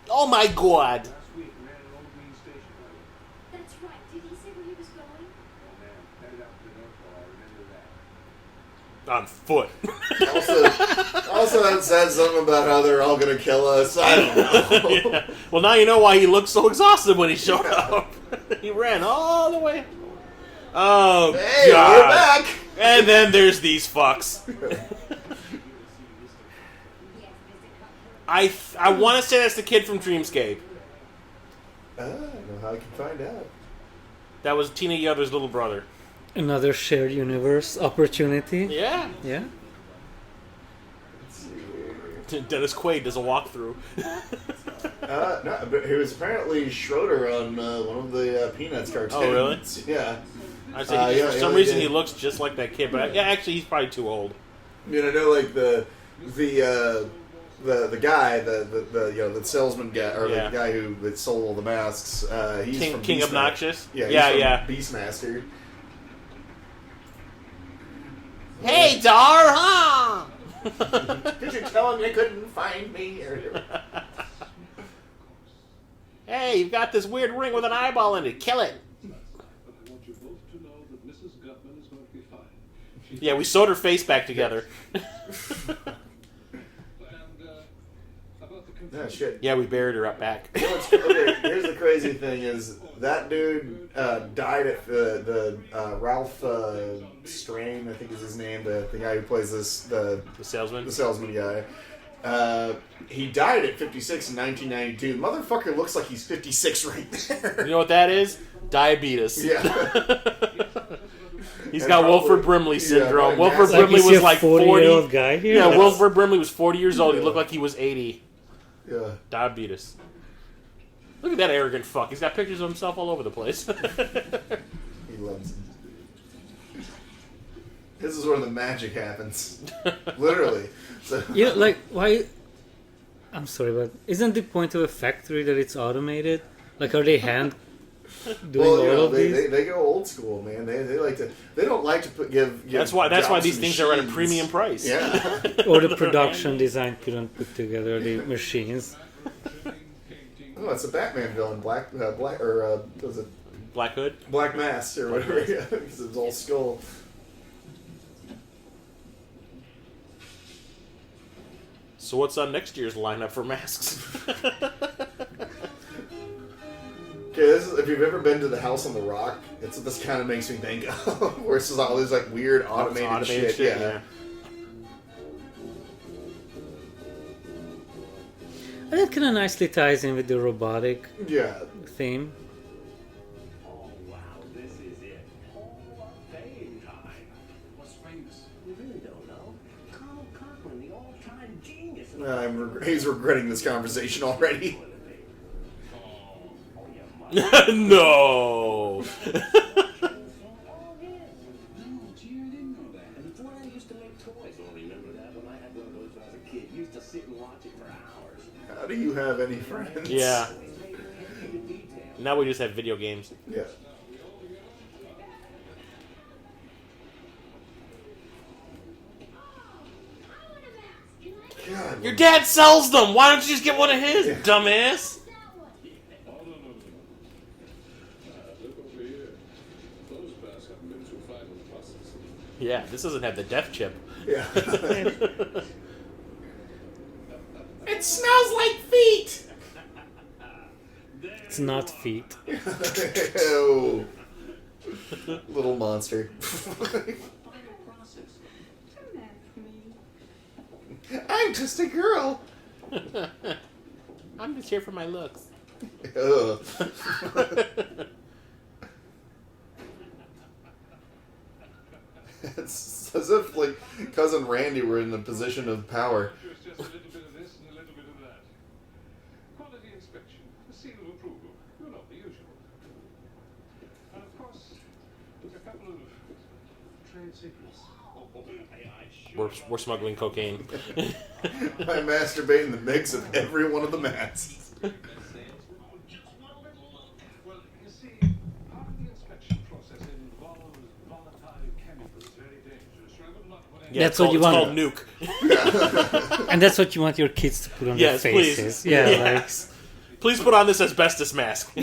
Oh my god. Last week, ran an old green station wagon. That's right. Did he say where he was going? Oh man, headed out to the North Pole. I remember that. On foot. Also, that said something about how they're all gonna kill us. I don't know. Yeah. Well, now you know why he looked so exhausted when he showed up. He ran all the way. Oh, Hey, God. we're back. And then there's these fucks. I want to say that's the kid from Dreamscape. I don't know how I can find out. That was Tina Yother's little brother. Another shared universe opportunity. Yeah. Yeah. Let's see. Dennis Quaid does a walkthrough. No, but he was apparently Schroeder on one of the Peanuts cartoons. Oh, really? Yeah. I'd say Yeah, for some he reason did. he looks just like that kid, but yeah, actually he's probably too old. I mean, I know like the guy, the you know the salesman guy or Yeah. the guy that sold all the masks. He's from King Beastmaster. Obnoxious? Yeah, Yeah, he's from Beastmaster. Hey, Dar, huh? Did you tell him you couldn't find me? Hey, you've got this weird ring with an eyeball in it. Kill it. But I want you both to know that Mrs. Gutman is going to be fine. Yeah, we sewed her face back together. And about the Yeah, confession. shit. Yeah, we buried her up back. Okay, here's the crazy thing: is that dude died at the Ralph Strain, I think is his name, the guy who plays the salesman. salesman guy. He died at 56 in 1992. The motherfucker looks like he's 56 right there. You know what that is? Diabetes. Yeah. He's And got probably- Wilford Brimley syndrome. yeah, Wilford like Brimley you see was a like 40. 40-year-old guy here? Yeah, Yes. Wilford Brimley was 40 years old. He looked like he was 80. Yeah. Diabetes. Look at that arrogant fuck. He's got pictures of himself all over the place. He loves him. This is where the magic happens. Literally. So, Yeah, like why? I'm sorry, but isn't the point of a factory that it's automated? Like, are they hand doing well, you all know, of these? they go old school, man. They like to. They don't like to give That's why jobs these to things are at a machines. premium price. Yeah. Or the production design couldn't put together the machines. Oh, it's a Batman villain, Black was it Black Hood. Black Mask or whatever? Yeah, because it's all skull. So what's on next year's lineup for masks? Okay, this is, if you've ever been to the House on the Rock, it's what this kind of makes me think of. Where it's just all this like weird automated shit. Yeah. And that kind of nicely ties in with the robotic Yeah. theme. Oh, wow, this is it. Hall of Fame time. What's famous? You really don't know? Carl Cochran, the all-time genius. He's regretting this conversation already. Oh, you must. No. No, gee, I didn't know that. And before I used to make toys. Oh, remember that when I had one of those when I was a kid? Used to sit and watch it for hours. How do you have any friends? Yeah. Always made attention to detail. Now we just have video games. Yeah. God. Your dad sells them. Why don't you just get one of his, dumbass? Oh, no. Look over here. Those guys haven't been through final process. Yeah, this doesn't have the death chip. Yeah. It smells like feet. It's not feet. Ew. Little monster. I'm just a girl. I'm just here for my looks. Ugh. It's as if like cousin Randy were in a position of power. Just a little bit of this and a little bit of that. Quality inspection, a seal of approval. You know, the usual. And of course, a couple of trade secrets. We're smuggling cocaine. I masturbate in the mix of every one of the masks. Well, you see, part of the inspection process involves volatile chemicals, very dangerous. So I would not put any... Yeah, That's what you it's want. called nuke. And that's what you want your kids to put on Yes, their please. faces. Yeah, Yes. Please put on this asbestos mask.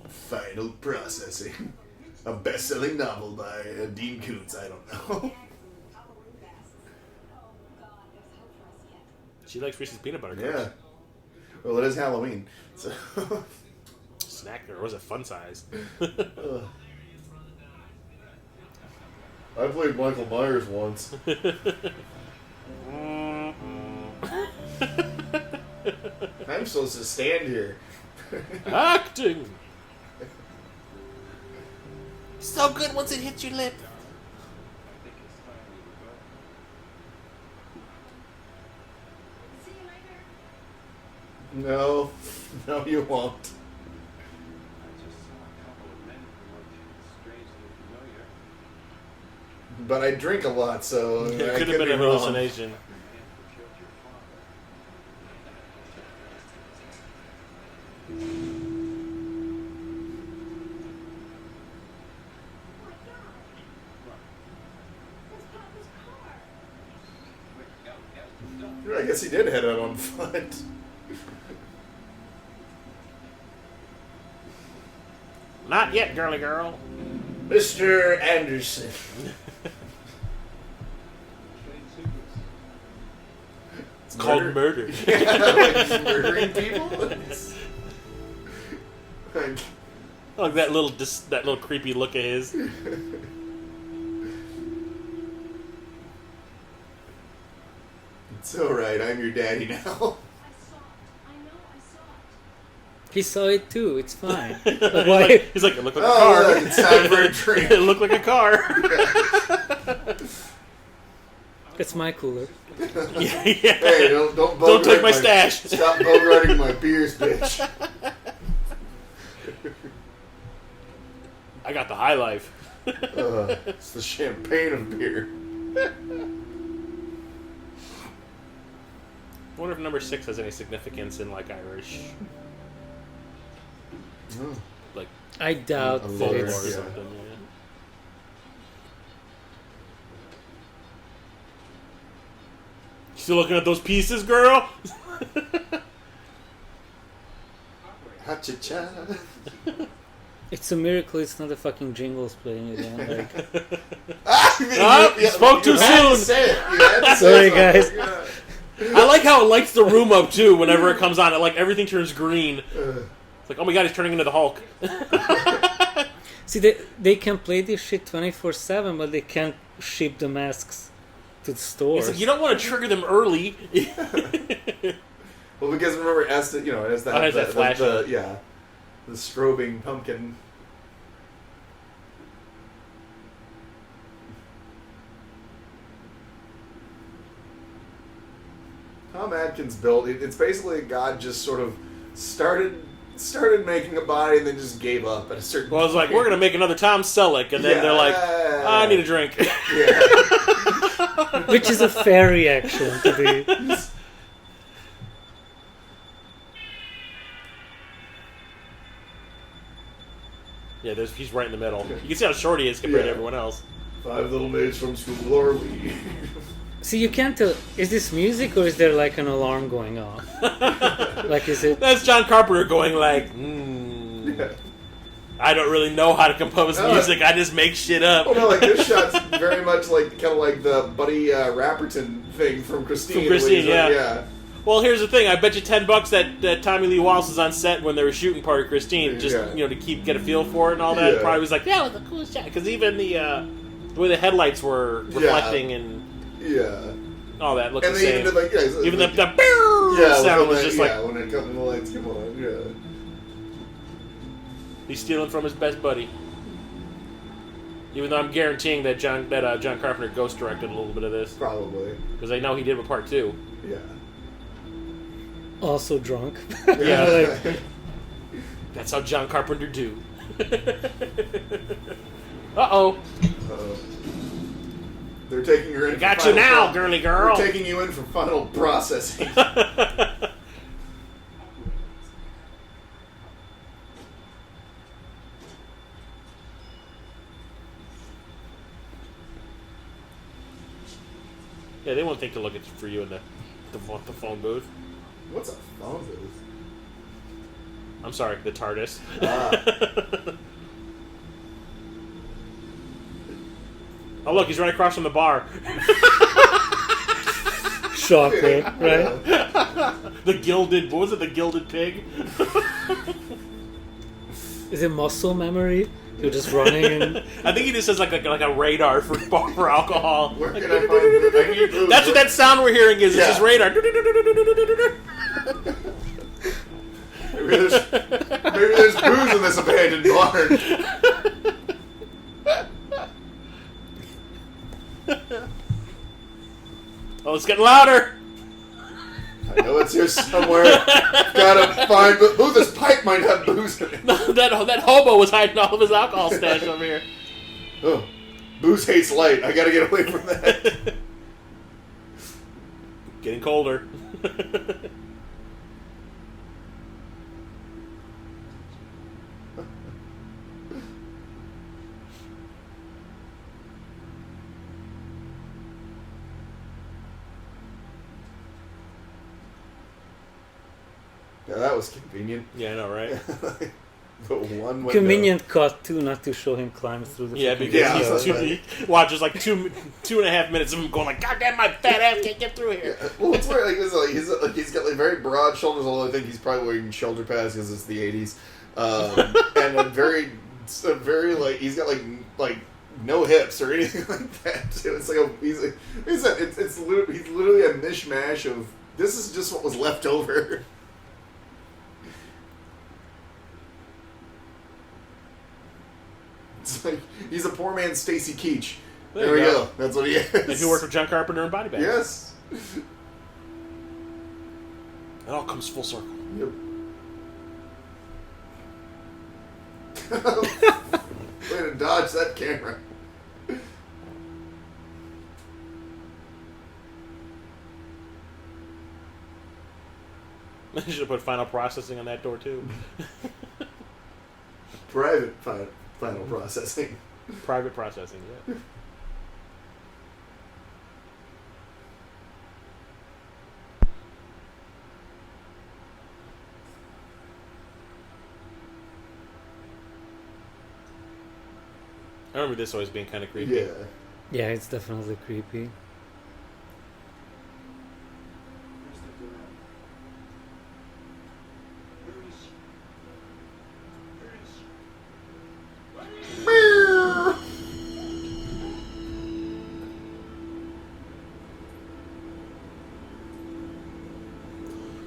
Final processing. A best-selling novel by Dean Koontz. I don't know. She likes Reese's peanut butter cups. Yeah. Well, it is Halloween, so. Snack or was it fun size? Ugh. I played Michael Myers once. I'm supposed to stand here. Acting. So good once it hits your lip. See you later. No, no, you won't. I just saw a couple of men who looked strangely familiar. But I drink a lot, so It I could could have been be a wrong. hallucination. The man who killed your Oh my God. That's Papa's car. I guess he did head out on foot. Not yet, girly girl. Mr. Anderson. trade secrets. It's called murder. Yeah, like just murdering people. Like, Oh, that little creepy look of his. it's alright, I'm your daddy now. I saw it. I know I saw it. He saw it too. It's fine. But why? He's like, it looked like a Oh, car. look, it's time for a drink. It looked like a car. That's my cooler. yeah. Hey, don't Don't take my stash. Stop bogarting my beers, bitch. I got the high life. It's the champagne of beer. I wonder if number 6 has any significance in like Irish, like I doubt A that folklore or Yeah. something. Yeah. Still looking at those pieces, girl? Ha-cha-cha. it's a miracle it's not a fucking jingles playing again. Like, Ah, spoke too You had to soon. say it. You had to say Sorry, something. guys. Yeah. I like how it lights the room up too. Whenever it comes on, it like everything turns green. It's like, oh my god, he's turning into the Hulk. see, they can play this shit 24/7, but they can't ship the masks to the stores. It's like, you don't want to trigger them early. Well, because remember, it has to, it has that, Oh, it has that flash. the strobing pumpkin. Tom Atkins built it's basically a god just sort of started making a body and then just gave up at a certain Well, I was like, point. we're gonna make another Tom Selleck, and then they're like, I need a drink. Yeah. Which is a fair reaction to be. Yeah, he's right in the middle. You can see how short he is compared to Yeah. everyone else. 5 little maids from school are we? See, you can't tell. Is this music or is there like an alarm going off? Like, is it? That's John Carpenter going like, I don't really know how to compose No. music. I just make shit up. Oh no, like this shot's very much like kind of like the Buddy Rapperton thing from Christine. From Christine, where he's yeah. Well, here's the thing. I bet you $10 that Tommy Lee Wallace was on set when they were shooting part of Christine, just Yeah. to get a feel for it and all that. Yeah. Probably was like, yeah, it was the coolest shot. Because even the way the headlights were reflecting and Yeah. all that looked And the they same. even did like Even like, the sound was just like when it comes when the lights come on, yeah. he's stealing from his best buddy. Even though I'm guaranteeing that John Carpenter ghost directed a little bit of this Probably. because I know he did with part 2. Yeah. Also drunk. Yeah. That's how John Carpenter do. Uh-oh. They're taking her in. I got for you final now, pro- girly girl. We're taking you in for final processing. Yeah, they won't take a look at for you in the phone booth. What's a phone booth? I'm sorry, the TARDIS. Oh look, he's right across from the bar. Shocker, right? The gilded, what was it? The gilded pig. Is it muscle memory? You're just running and I think he just has like a radar for alcohol. Where can I find booze? I need booze. That's what that sound we're hearing is. It's Yeah. his radar. Maybe there's booze in this abandoned barn. Oh, it's getting louder. I know it's here somewhere. Gotta find ooh, this pipe might have booze in it. that hobo was hiding all of his alcohol stash over here. Oh, booze hates light. I gotta get away from that. Getting colder. Yeah, that was convenient. Yeah, I know, right? The one window. convenient cut too, not to show him climb through the. Yeah, fucking because Yeah. window. he watches like two and a half minutes of him going like, God damn, my fat ass can't get through here. Well, it's weird. He's got like very broad shoulders. Although I think he's probably wearing shoulder pads because it's the '80s, and a very like he's got like no hips or anything like that. So it's like he's literally a mishmash of this is just what was left over. It's like he's a poor man's Stacy Keach. There we go. That's what he is. And he worked with John Carpenter in Body Bags. Yes. It all comes full circle. Yep. Way to to dodge that camera. I should have put final processing on that door too. Private final processing. Private processing, yeah. I remember this always being kind of creepy. Yeah. Yeah, it's definitely creepy.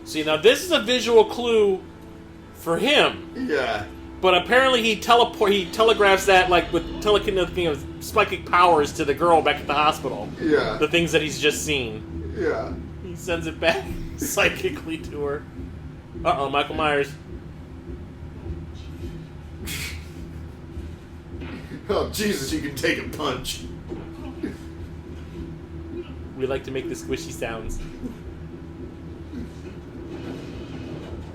See, now this is a visual clue for him, Yeah. but apparently he telegraphs that like with psychic powers to the girl back at the hospital. Yeah. The things that he's just seen. Yeah. He sends it back psychically to her. Uh-oh, Michael Myers. Oh, Jesus, you can take a punch. We like to make the squishy sounds.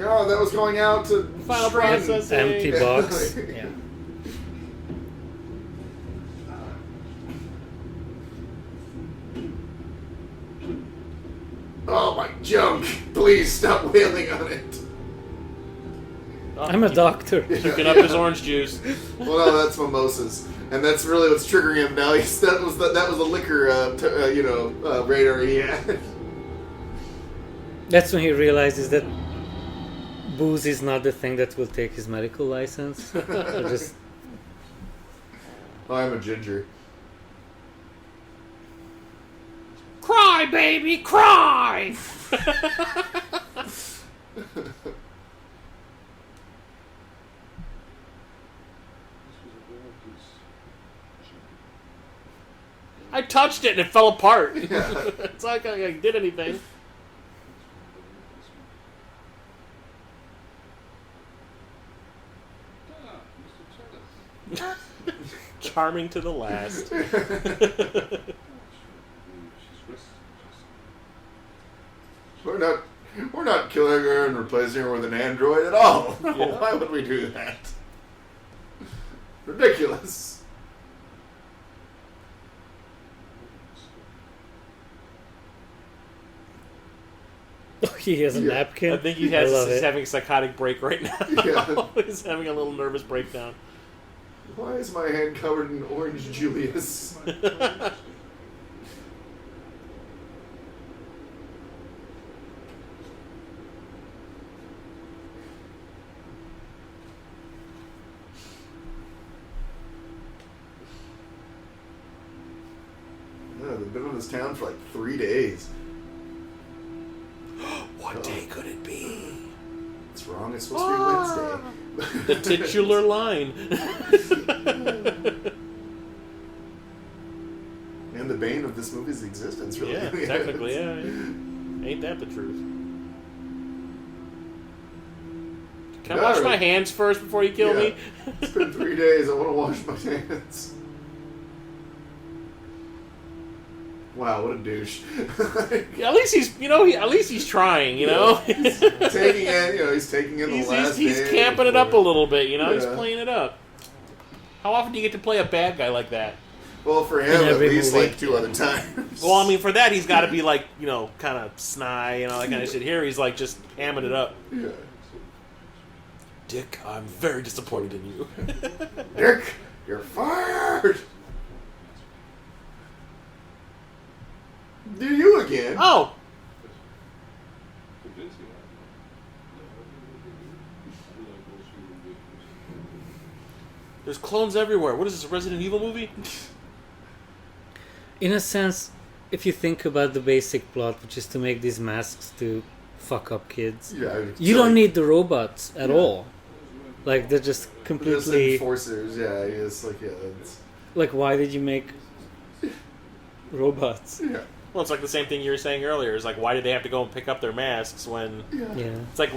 Oh, that was going out to Final shrine. process. Empty box. Yeah. Oh, my junk. Please stop wailing on it. I'm a doctor. Drinking up his orange juice. Well, no, that's mimosas. And that's really what's triggering him now. That was the liquor, radar he had. That's when he realizes that booze is not the thing that will take his medical license. Or just Oh, I'm a ginger. Cry, baby, cry! I touched it and it fell apart. Yeah. It's like I did anything. Charming to the last. We're not killing her and replacing her with an android at all. No, Yeah. why would we do that? Ridiculous. he has a Yeah. napkin. I think he's love it. having a psychotic break right now. Yeah. He's having a little nervous breakdown. Why is my hand covered in orange Julius? Yeah, they've been in this town for like 3 days. What day could it be? What's wrong? It's supposed to be Wednesday. The titular line. And the bane of this movie's existence, really. Yeah, technically, yeah. Ain't that the truth? Can I wash No. my hands first before you kill me? It's been 3 days. I want to wash my hands. Wow, what a douche. At least he's trying, you know? Taking in, he's taking in the last he's day camping it up a before- little bit, you know? He's Yeah. playing it up. How often do you get to play a bad guy like that? Well, for him, In at every least movie. like 2 other times. Well, I mean, for that, he's got to be like, kind of snide and all that kind of shit. Here, he's like just hamming it up. Yeah. Dick, I'm very disappointed in you. Dick, you're fired! Do you again? Oh! There's clones everywhere. What is this, a Resident Evil movie? In a sense, if you think about the basic plot, which is to make these masks to fuck up kids, Yeah. you don't need the robots at all. Like, they're just Just completely... enforcers, yeah, it's like, yeah, that's... Like, why did you make robots? Yeah. Well, it's like the same thing you were saying earlier. It's like, why did they have to go and pick up their masks when... Yeah. It's like,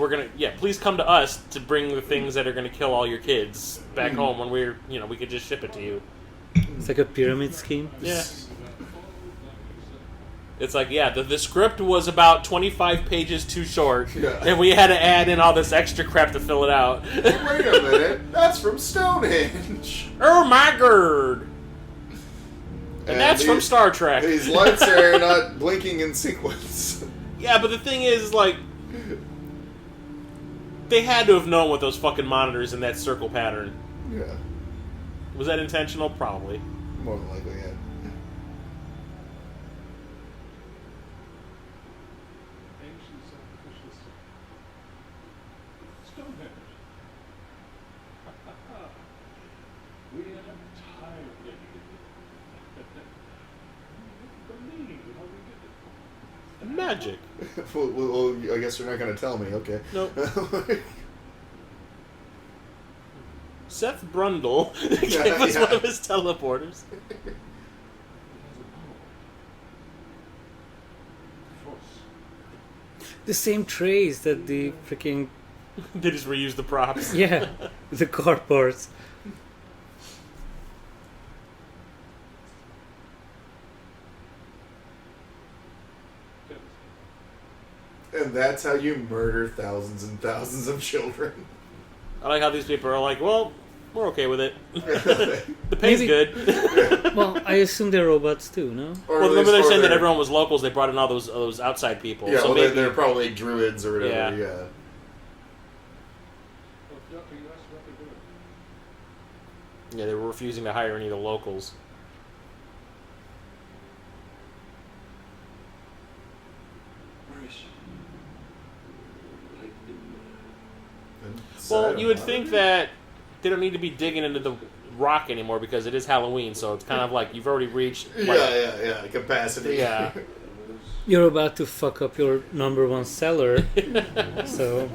please come to us to bring the things that are gonna kill all your kids back home when we could just ship it to you. It's like a pyramid scheme. Yeah. It's like, the script was about 25 pages too short, and we had to add in all this extra crap to fill it out. Wait a minute, that's from Stonehenge. Oh my god! And that's from Star Trek. These lights are not blinking in sequence. Yeah, but the thing is, like, they had to have known what those fucking monitors in that circle pattern. Yeah. Was that intentional? Probably. More than likely, yeah. Ancient sacrificial system. Stonehenge. We are tired of getting it. Believe how we did it. Magic. Well, I guess you're not going to tell me. Okay. Nope. Seth Brundle gave us one of his teleporters. The same trays that the freaking They just reused the props. yeah, the car parts. And that's how you murder thousands and thousands of children. I like how these people are like, well, we're okay with it. The pay's Maybe- good. Well, I assume they're robots too, no? Or Well, at remember least- they're or saying that everyone was locals. They brought in all those outside people. Yeah, so well, maybe they're probably druids or whatever. Yeah. Yeah. Well, Doctor, you asked what they're doing. they were refusing to hire any of the locals. Where is she? Well, you would think that they don't need to be digging into the rock anymore because it is Halloween, so it's kind of like you've already reached. Like, Yeah. Capacity. Yeah. You're about to fuck up your number one seller, so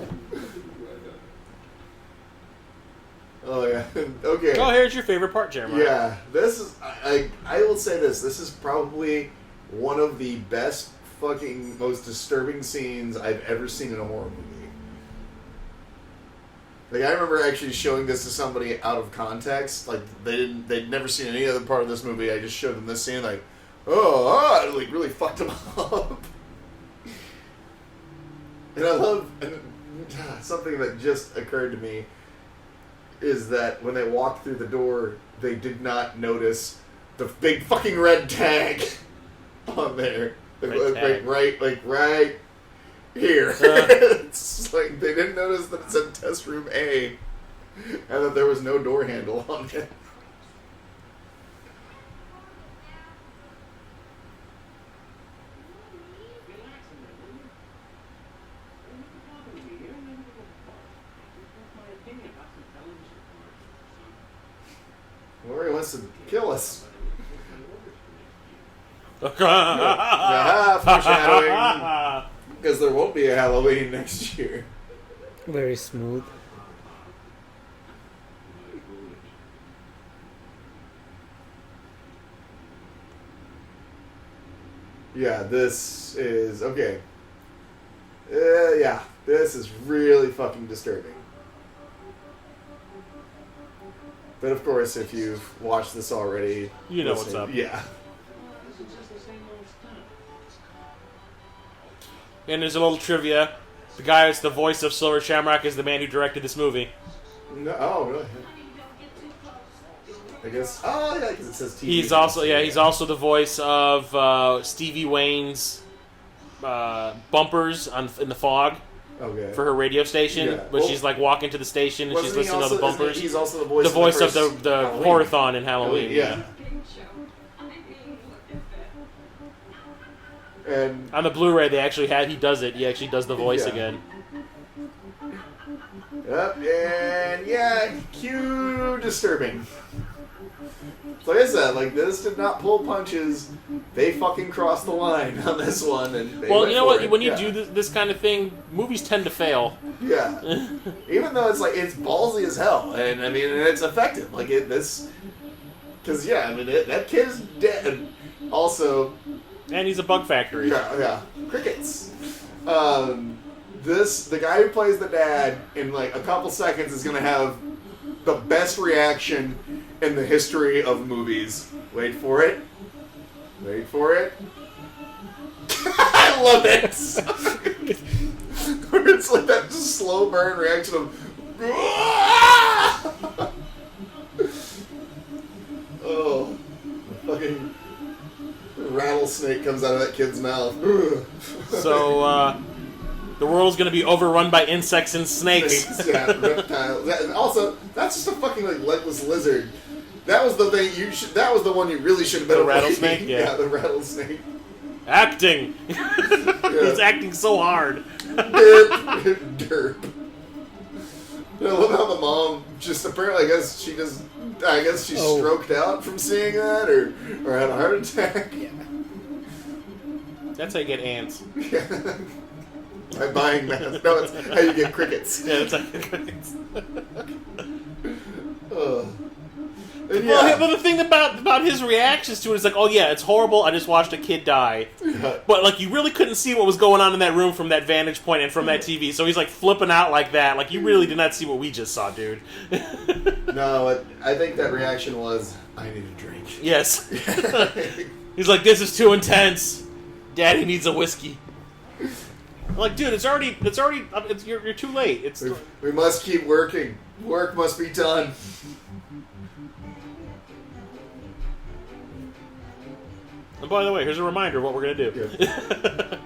Oh yeah. Okay. Oh, here's your favorite part, Jeremiah. Yeah, this is. I will say this. This is probably one of the best, fucking, most disturbing scenes I've ever seen in a horror movie. Like, I remember actually showing this to somebody out of context. Like, they'd never seen any other part of this movie. I just showed them this scene, like, it, like, really fucked them up. And I love something that just occurred to me is that when they walked through the door, they did not notice the big fucking red tag on there. Red tag. Right here. It's like they didn't notice that it said test room A and that there was no door handle on it. Laurie wants to kill us. Foreshadowing. Because there won't be a Halloween next year. very smooth. Yeah, this is... Okay. Yeah, this is really fucking disturbing. But of course, if you've watched this already... You know what's up. Yeah. And there's a little trivia. The guy that's the voice of Silver Shamrock is the man who directed this movie. No, oh, really? I guess... Oh, yeah, because it says TV. He's also the voice of Stevie Wayne's bumpers in the fog Okay. for her radio station. Yeah. But Well, she's like walking to the station and she's Wasn't he listening to the also- bumpers. He's also the voice The voice of first the Halloween. Horror-thon in Halloween. Yeah. And On the Blu-ray, he does it. He actually does the voice Yeah. again. Yep, and yeah, cue disturbing. So like I said, like this did not pull punches. They fucking crossed the line on this one, and they Well, went you know for what? it. When you Yeah. do this kind of thing, movies tend to fail. Yeah, even though it's like it's ballsy as hell, and I mean and it's effective. Like because yeah, I mean that kid is dead. Also, And he's a bug factory. Yeah. Crickets. The guy who plays the dad in like a couple seconds is gonna have the best reaction in the history of movies. Wait for it. I love it. Where it's like that just slow burn reaction of oh, fucking rattlesnake comes out of that kid's mouth. So, the world's gonna be overrun by insects and snakes. Yeah, reptiles. Also, that's just a fucking like legless lizard. That was the thing that was the one you really should have been The avoiding. rattlesnake? Yeah. The rattlesnake. Acting! Yeah. He's acting so hard. Derp. I love how the mom just apparently, I guess she stroked out from seeing that or had a heart attack. That's how you get ants. Yeah. By buying masks. No, it's how you get crickets. Yeah, that's how you get ants. And Well, but the thing about his reactions to it is like, oh yeah, it's horrible, I just watched a kid die. But like, you really couldn't see what was going on in that room from that vantage point and from that TV, so he's like flipping out like that. Like, you really did not see what we just saw, dude. No, I think that reaction was, I need a drink. Yes. He's like, this is too intense. Daddy needs a whiskey. I'm like, dude, you're too late. We must keep working. Work must be done. And by the way, here's a reminder of what we're gonna do. Yeah.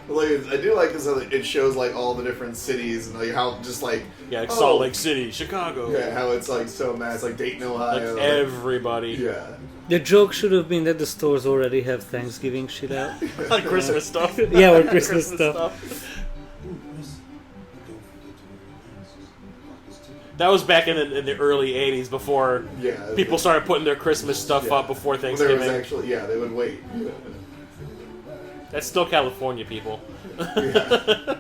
I do like this. How it shows like all the different cities and like how just like Yeah, like Salt Lake City, Chicago. Yeah, how it's like so mass, like Dayton, Ohio. Like everybody. Yeah. The joke should have been that the stores already have Thanksgiving shit out. Like Christmas stuff. Yeah, or Christmas stuff. That was back in the early 80s before people started putting their Christmas stuff up before Thanksgiving. There was actually, they would wait. Yeah. That's still California, people. Yeah.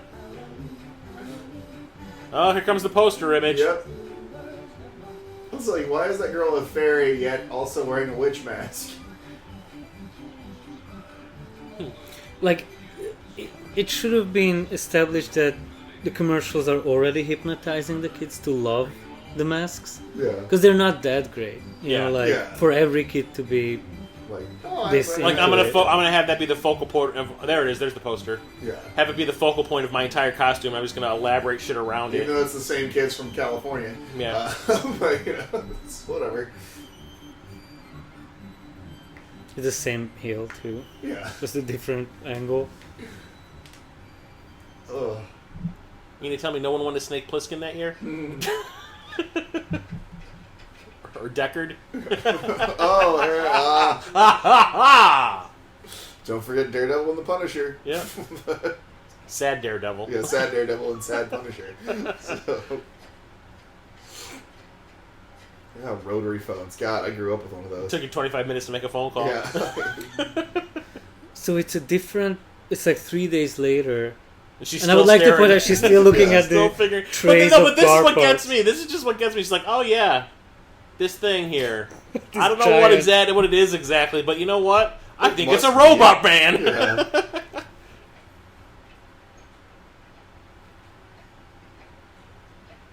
Oh, here comes the poster image. Yep. It's like, why is that girl a fairy yet also wearing a witch mask? Like, it should have been established that the commercials are already hypnotizing the kids to love the masks. Yeah. Because they're not that great. You know, like, Yeah. for every kid to be this Like, I'm into it. gonna have that be the focal point of. There it is. There's the poster. Yeah. Have it be the focal point of my entire costume. I'm just gonna elaborate shit around Even it. though it's the same kids from California. Yeah. But, it's whatever. It's the same heel, too. Yeah. Just a different angle. Ugh. You gonna tell me no one wanted Snake Plissken that year? Or Deckard? Don't forget Daredevil and the Punisher. Yeah. Sad Daredevil. Yeah, sad Daredevil and sad Punisher. So. Yeah, rotary phones. God, I grew up with one of those. Took you 25 minutes to make a phone call. Yeah. So it's like 3 days later. She's And I would still like to staring. point out she's still looking at Still the figuring. trays but this car is what parts. gets me. This is just what gets me. She's like, oh yeah, this thing here. I don't know giant- what it is exactly, but you know what? I think it's a must be. robot band. Yeah.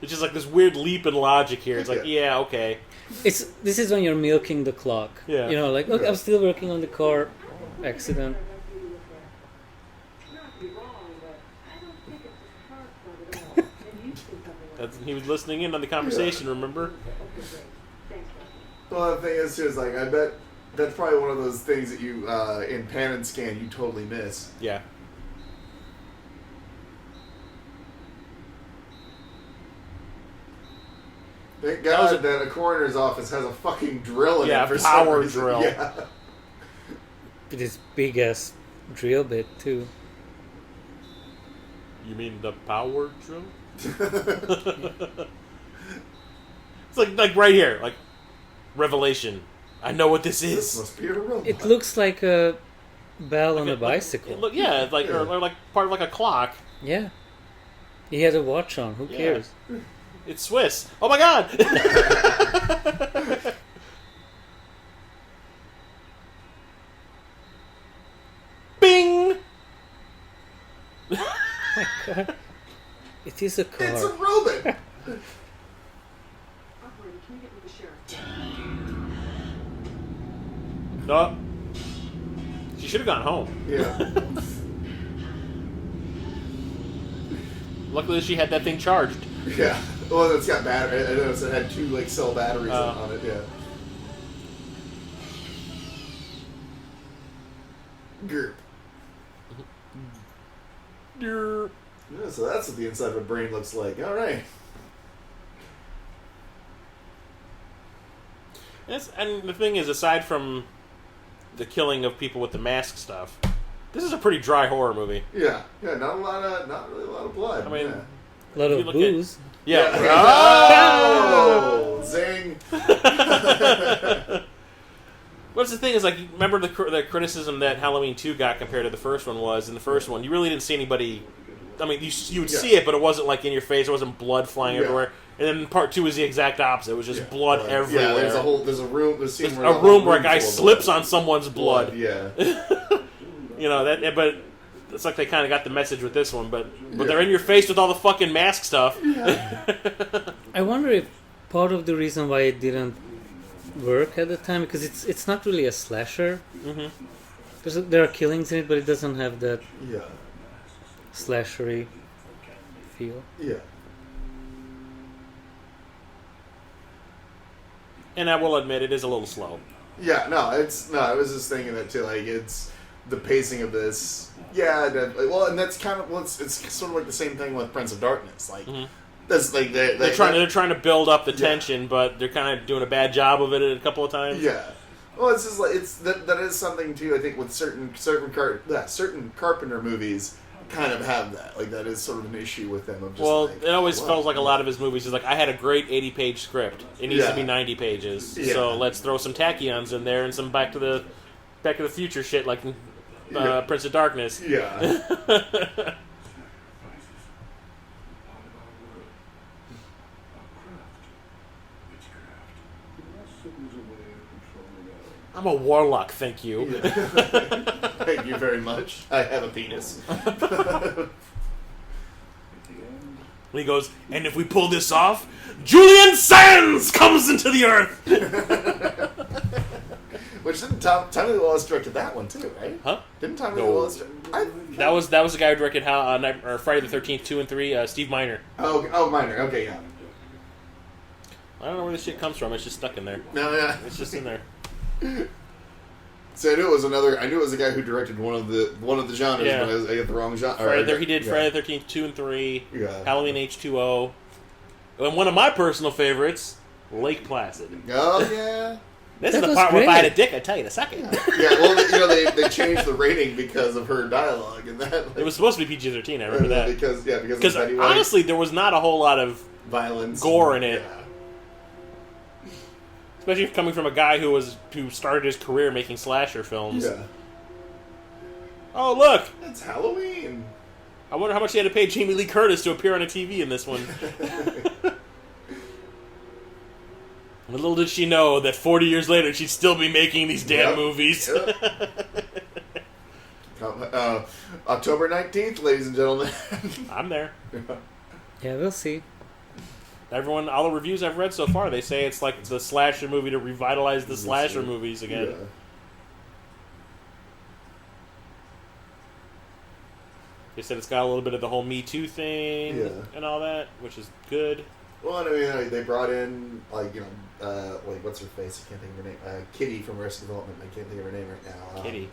It's just like this weird leap in logic here. It's like, yeah, okay. This is when you're milking the clock. Yeah. You know, like, look, I'm still working on the car. Accident. He was listening in on the conversation. Remember? Well, the thing is, too, is like, I bet that's probably one of those things that you, in pan and scan, you totally miss. Yeah. Thank God that a coroner's office has a fucking drill in it for some power reason. drill. Yeah. It is big ass drill bit too. You mean the power drill? It's like right here, like revelation. I know what this is. This must be a robot. It looks like a bell on a bicycle. It's like or like part of like a clock. Yeah. He had a watch on. Who Yeah. cares? It's Swiss. Oh my god! my god. It is a car. It's a robot. Operator, can you get me the sheriff? No. She should have gone home. Yeah. Luckily, she had that thing charged. Yeah. Well, it's got battery. I noticed it had 2 like cell batteries on it. Yeah. Gerp. Derp. Yeah, so that's what the inside of a brain looks like. All right. And the thing is, aside from the killing of people with the mask stuff, this is a pretty dry horror movie. Yeah. Yeah. Not really a lot of blood. I mean, yeah. A lot if you of look booze. Yeah. Oh! Zing. What's the thing is, like, remember the criticism that Halloween 2 got compared to the first one was, in the first one, you really didn't see anybody... I mean, you would see it, but it wasn't, like, in your face. It wasn't blood flying everywhere. And then part 2 was the exact opposite. It was just blood everywhere. Yeah, there's a room... There's a room where a guy slips on someone's blood. Yeah. You know, but it's like they kind of got the message with this one, but they're in your face with all the fucking mask stuff. I wonder if part of the reason why it didn't work at the time, because it's not really a slasher. Mm-hmm. There are killings in it, but it doesn't have that Yeah. slashery feel. Yeah. And I will admit, it is a little slow. Yeah, I was just thinking that too. Like, it's the pacing of this. Yeah, and that's kind of it's sort of like the same thing with Prince of Darkness. Like, that's like they're trying to build up the tension, but they're kind of doing a bad job of it a couple of times. Yeah. Well, it's just like that is something too. I think with certain Carpenter movies kind of have that. Like, that is sort of an issue with them. Of just it always felt like a lot of his movies is like, I had a great 80-page script. It needs to be 90 pages. Yeah. So let's throw some tachyons in there and some Back to the Future shit like Prince of Darkness. Yeah. I'm a warlock, thank you. Thank you very much. I have a penis. And he goes, and if we pull this off, Julian Sands comes into the earth! Which didn't Tommy Lee Wallace directed that one too, right? Huh? Didn't Tommy Lee No. Wallace That was the guy who directed Friday the 13th 2 and 3, Steve Miner. Oh, Minor. Okay, yeah. I don't know where this shit comes from. It's just stuck in there. No, yeah. It's just in there. So I knew it was a guy who directed one of the genres, Yeah. but I got the wrong genre. He did Friday the 13th 2 and 3, Yeah. Halloween H2O, and one of my personal favorites, Lake Placid. Oh yeah. This That is the was part where if I great. had a dick, I'd tell you to suck it. Yeah, well, they changed the rating because of her dialogue and that. Like, It was supposed to be PG-13, I remember that. because Because of Betty White. honestly, there was not a whole lot of Violence, gore in it. Yeah. Especially coming from a guy who started his career making slasher films. Yeah. Oh, look! It's Halloween. I wonder how much they had to pay Jamie Lee Curtis to appear on a TV in this one. Little did she know that 40 years later she'd still be making these damn movies. Yep. October 19th, ladies and gentlemen. I'm there. Yeah, we'll see. All the reviews I've read so far, they say it's like the slasher movie to revitalize the slasher movies again. Yeah. They said it's got a little bit of the whole Me Too thing and all that, which is good. Well, I mean, they brought in, like, what's her face? I can't think of her name. Kitty from Arrested Development. I can't think of her name right now. Kitty.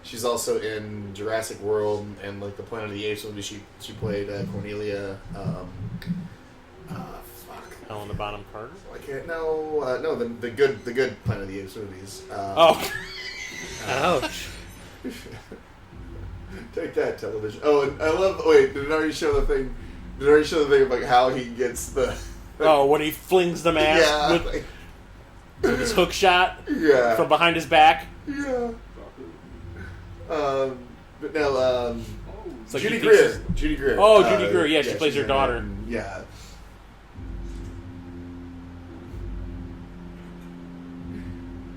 She's also in Jurassic World and, like, the Planet of the Apes movie. She played Cornelia. Helen the Bonham Carter? I can't. No, the good Planet of the Apes movies. Ouch. Take that, television. Oh, and I love. Wait, did it already show the thing? Did it already show the thing of like how he gets the? When he flings the mask with his hook shot from behind his back. Yeah. But no, It's like Judy he thinks Greer. Judy Greer. Oh, Judy Greer. Yeah, she plays she's her in daughter. it, and, yeah.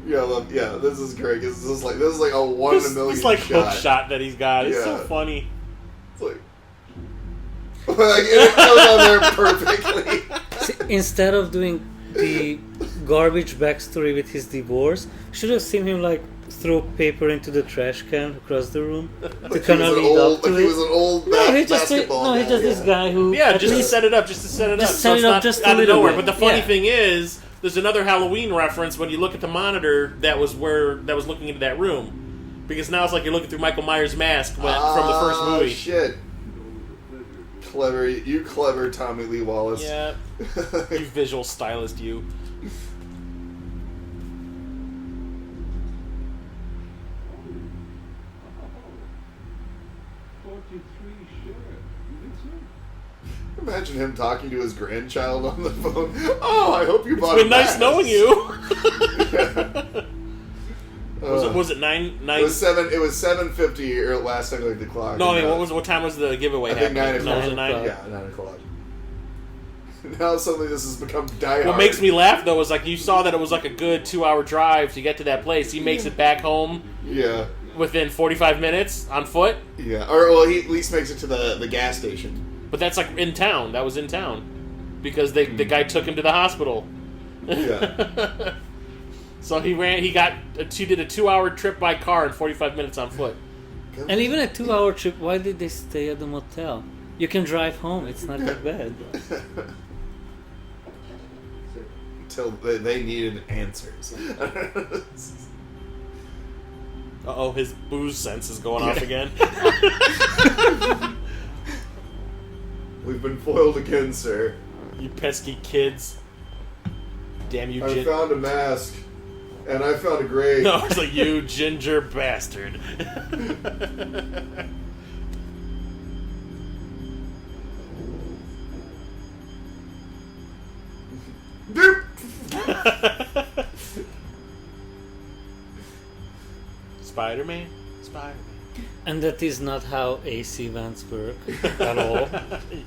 Yeah, this is great. This is like a one in a million This like shot. hook shot that he's got. It's so Yeah. funny. It's like, Like, it goes on there perfectly. See, instead of doing the garbage backstory with his divorce, should have seen him like throw paper into the trash can across the room to kind of lead up to He it. was an old No, he's just basketball he's just guy, this guy who Yeah, at just to least- set it up, just to set it up. Just set it's it up not just a out of little nowhere. bit. But the funny Yeah. thing is, there's another Halloween reference when you look at the monitor that was looking into that room. Because now it's like you're looking through Michael Myers' mask from the first movie. Shit. Clever. You clever Tommy Lee Wallace. Yeah. You visual stylist, you. Imagine him talking to his grandchild on the phone. Oh, I hope you bought It's been a nice mask." knowing you. Was it nine? It was 7:50 or last time I looked at the clock. No, I mean, what time was the giveaway I think happening? 9 No, was it o'clock. 9? Yeah, 9 o'clock. Now suddenly this has become Die Hard. What makes me laugh though is like you saw that it was like a good 2-hour drive to get to that place. He makes it back home Yeah, within 45 minutes on foot. yeah. Or well, he at least makes it to the gas station. But that's like in town. That was in town because the guy took him to the hospital. Yeah. So he did a 2-hour trip by car and 45 minutes on foot. And even a 2-hour trip, why did they stay at the motel? You can drive home, it's not that bad. Until they needed answers. Uh-oh, his booze sense is going off again. We've been foiled again, sir. You pesky kids. Damn you, I found a mask, and I found a grave. No, it's like, you ginger bastard. Doop! Spider-Man? Spider-Man. And that is not how AC vents work at all.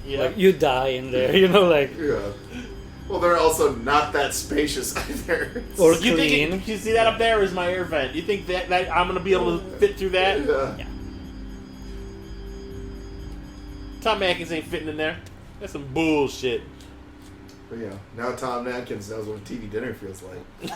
Yeah. Like, you die in there, you know, like, Yeah. Well, they're also not that spacious either. or You clean. think you see that up there is my air vent? You think that I'm gonna be able to fit through that? Yeah. Tom Atkins ain't fitting in there. That's some bullshit. But yeah, now Tom Atkins knows what a TV dinner feels like.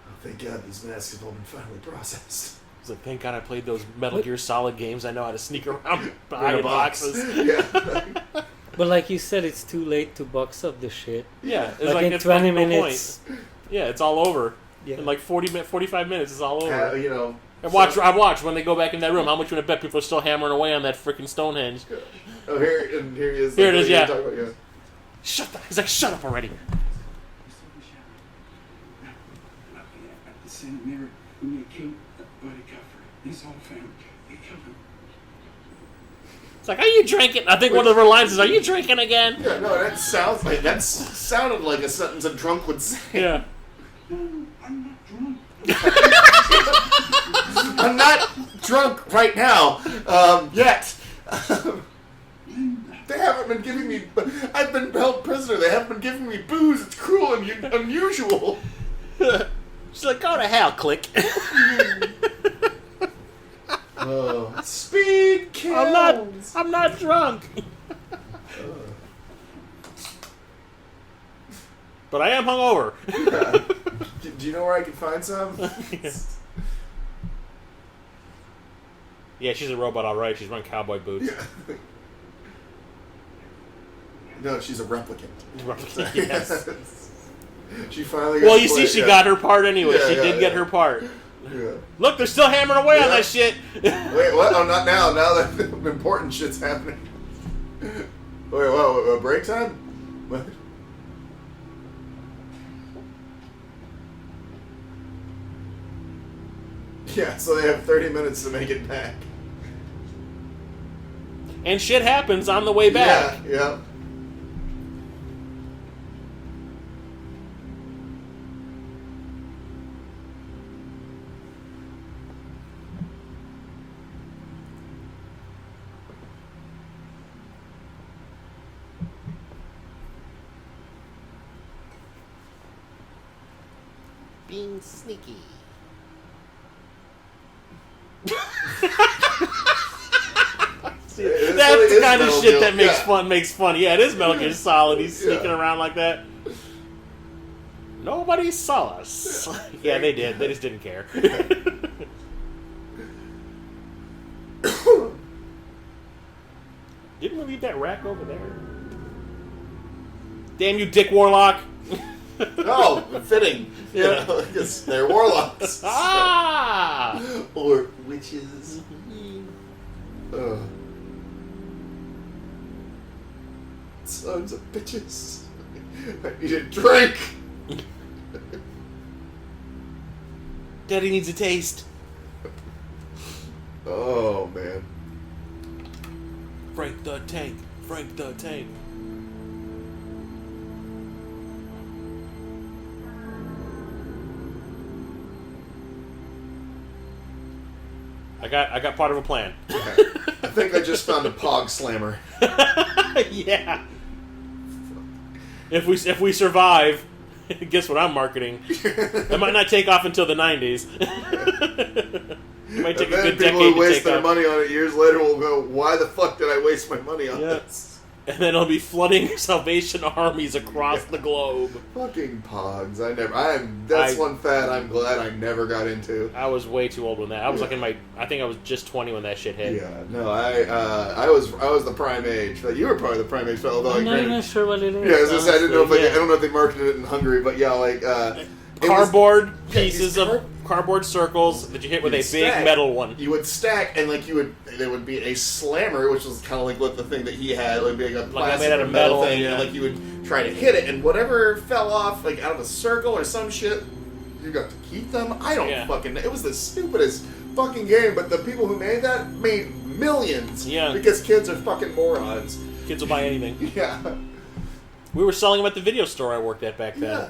Oh, thank God these masks have all been finally processed. I was like, thank God I played those Metal Gear Solid games. I know how to sneak around In behind a box. boxes. Yeah. But like you said, it's too late to box up the shit. Yeah, it's Like in it's 20 no minutes. point. Yeah, it's all over. Yeah. In like 45 minutes, it's all over. You know. And I watch when they go back in that room. How much would I bet people are still hammering away on that freaking Stonehenge? Oh, here he is. Here it is, What yeah. you're talking about, yeah. Shut up! He's like, shut up already. You saw the shower. Looking at the same mirror when you killed Buddy Cuffrey. His whole family. You killed him. It's like, are you drinking? I think one of her lines is, "Are you drinking again?" Yeah, no, that sounded like a sentence a drunk would say. Yeah. No, I'm not drunk. I'm not drunk right now, yet. They haven't been giving me. I've been held prisoner. They haven't been giving me booze. It's cruel and unusual. She's like, go to hell, click. Speed kills. I'm not drunk. But I am hungover. Do you know where I can find some? Yeah, she's a robot, all right. She's wearing cowboy boots. Yeah. No, she's a replicant. Yes. She finally. Well, got you to see, play- she yeah. got her part anyway. Yeah, She yeah, did get yeah. her part. Yeah. Look, they're still hammering away on Yeah. that shit. Wait, what? Oh, not now. Now that important shit's happening. Wait, what? Break time? What? Yeah, so they have 30 minutes to make it back. And shit happens on the way back. Yeah, yeah. being sneaky. See, It that's really the is kind of Metal shit Gear, that makes yeah. makes fun. Yeah, it is Metal Gear Solid. He's Yeah. sneaking around like that. Nobody saw us. Yeah, they did. They just didn't care. Didn't we leave that rack over there? Damn you, Dick Warlock! Oh, fitting. Yeah. Because they're warlocks. Ah! Or witches. Ugh. Sons of bitches. I need a drink. Daddy needs a taste. Oh, man. Frank the Tank. Frank the Tank. I got part of a plan. I think I just found a Pog Slammer. Yeah. If we survive, guess what I'm marketing? It might not take off until the 90s. It might take And a then good people decade who to waste take their off. money on it years later will go, why the fuck did I waste my money on Yeah. this? And then it'll be flooding Salvation armies across the globe. Fucking Pogs. That's one fad I'm glad I never got into. I was way too old when that. I was like I think I was just 20 when that shit hit. Yeah, no, I was the prime age. You were probably the prime age, although I'm I not granted- even sure what it is. Yeah, I was gonna say, I didn't know if honestly. I don't know if they marketed it in Hungary, but yeah, like it was- Cardboard yeah, pieces these of cardboard circles that you hit with a you'd big stack. metal one. You would stack, and like there would be a slammer, which was kind of like what the thing that he had, like being a plastic made out or of metal metal, thing, yeah. and like you would try to hit it, and whatever fell off, like out of a circle or some shit, you got to keep them. I don't Yeah. fucking. It was the stupidest fucking game, but the people who made that made millions. Yeah. Because kids are fucking morons. Kids will buy anything. Yeah. We were selling them at the video store I worked at back then. Yeah.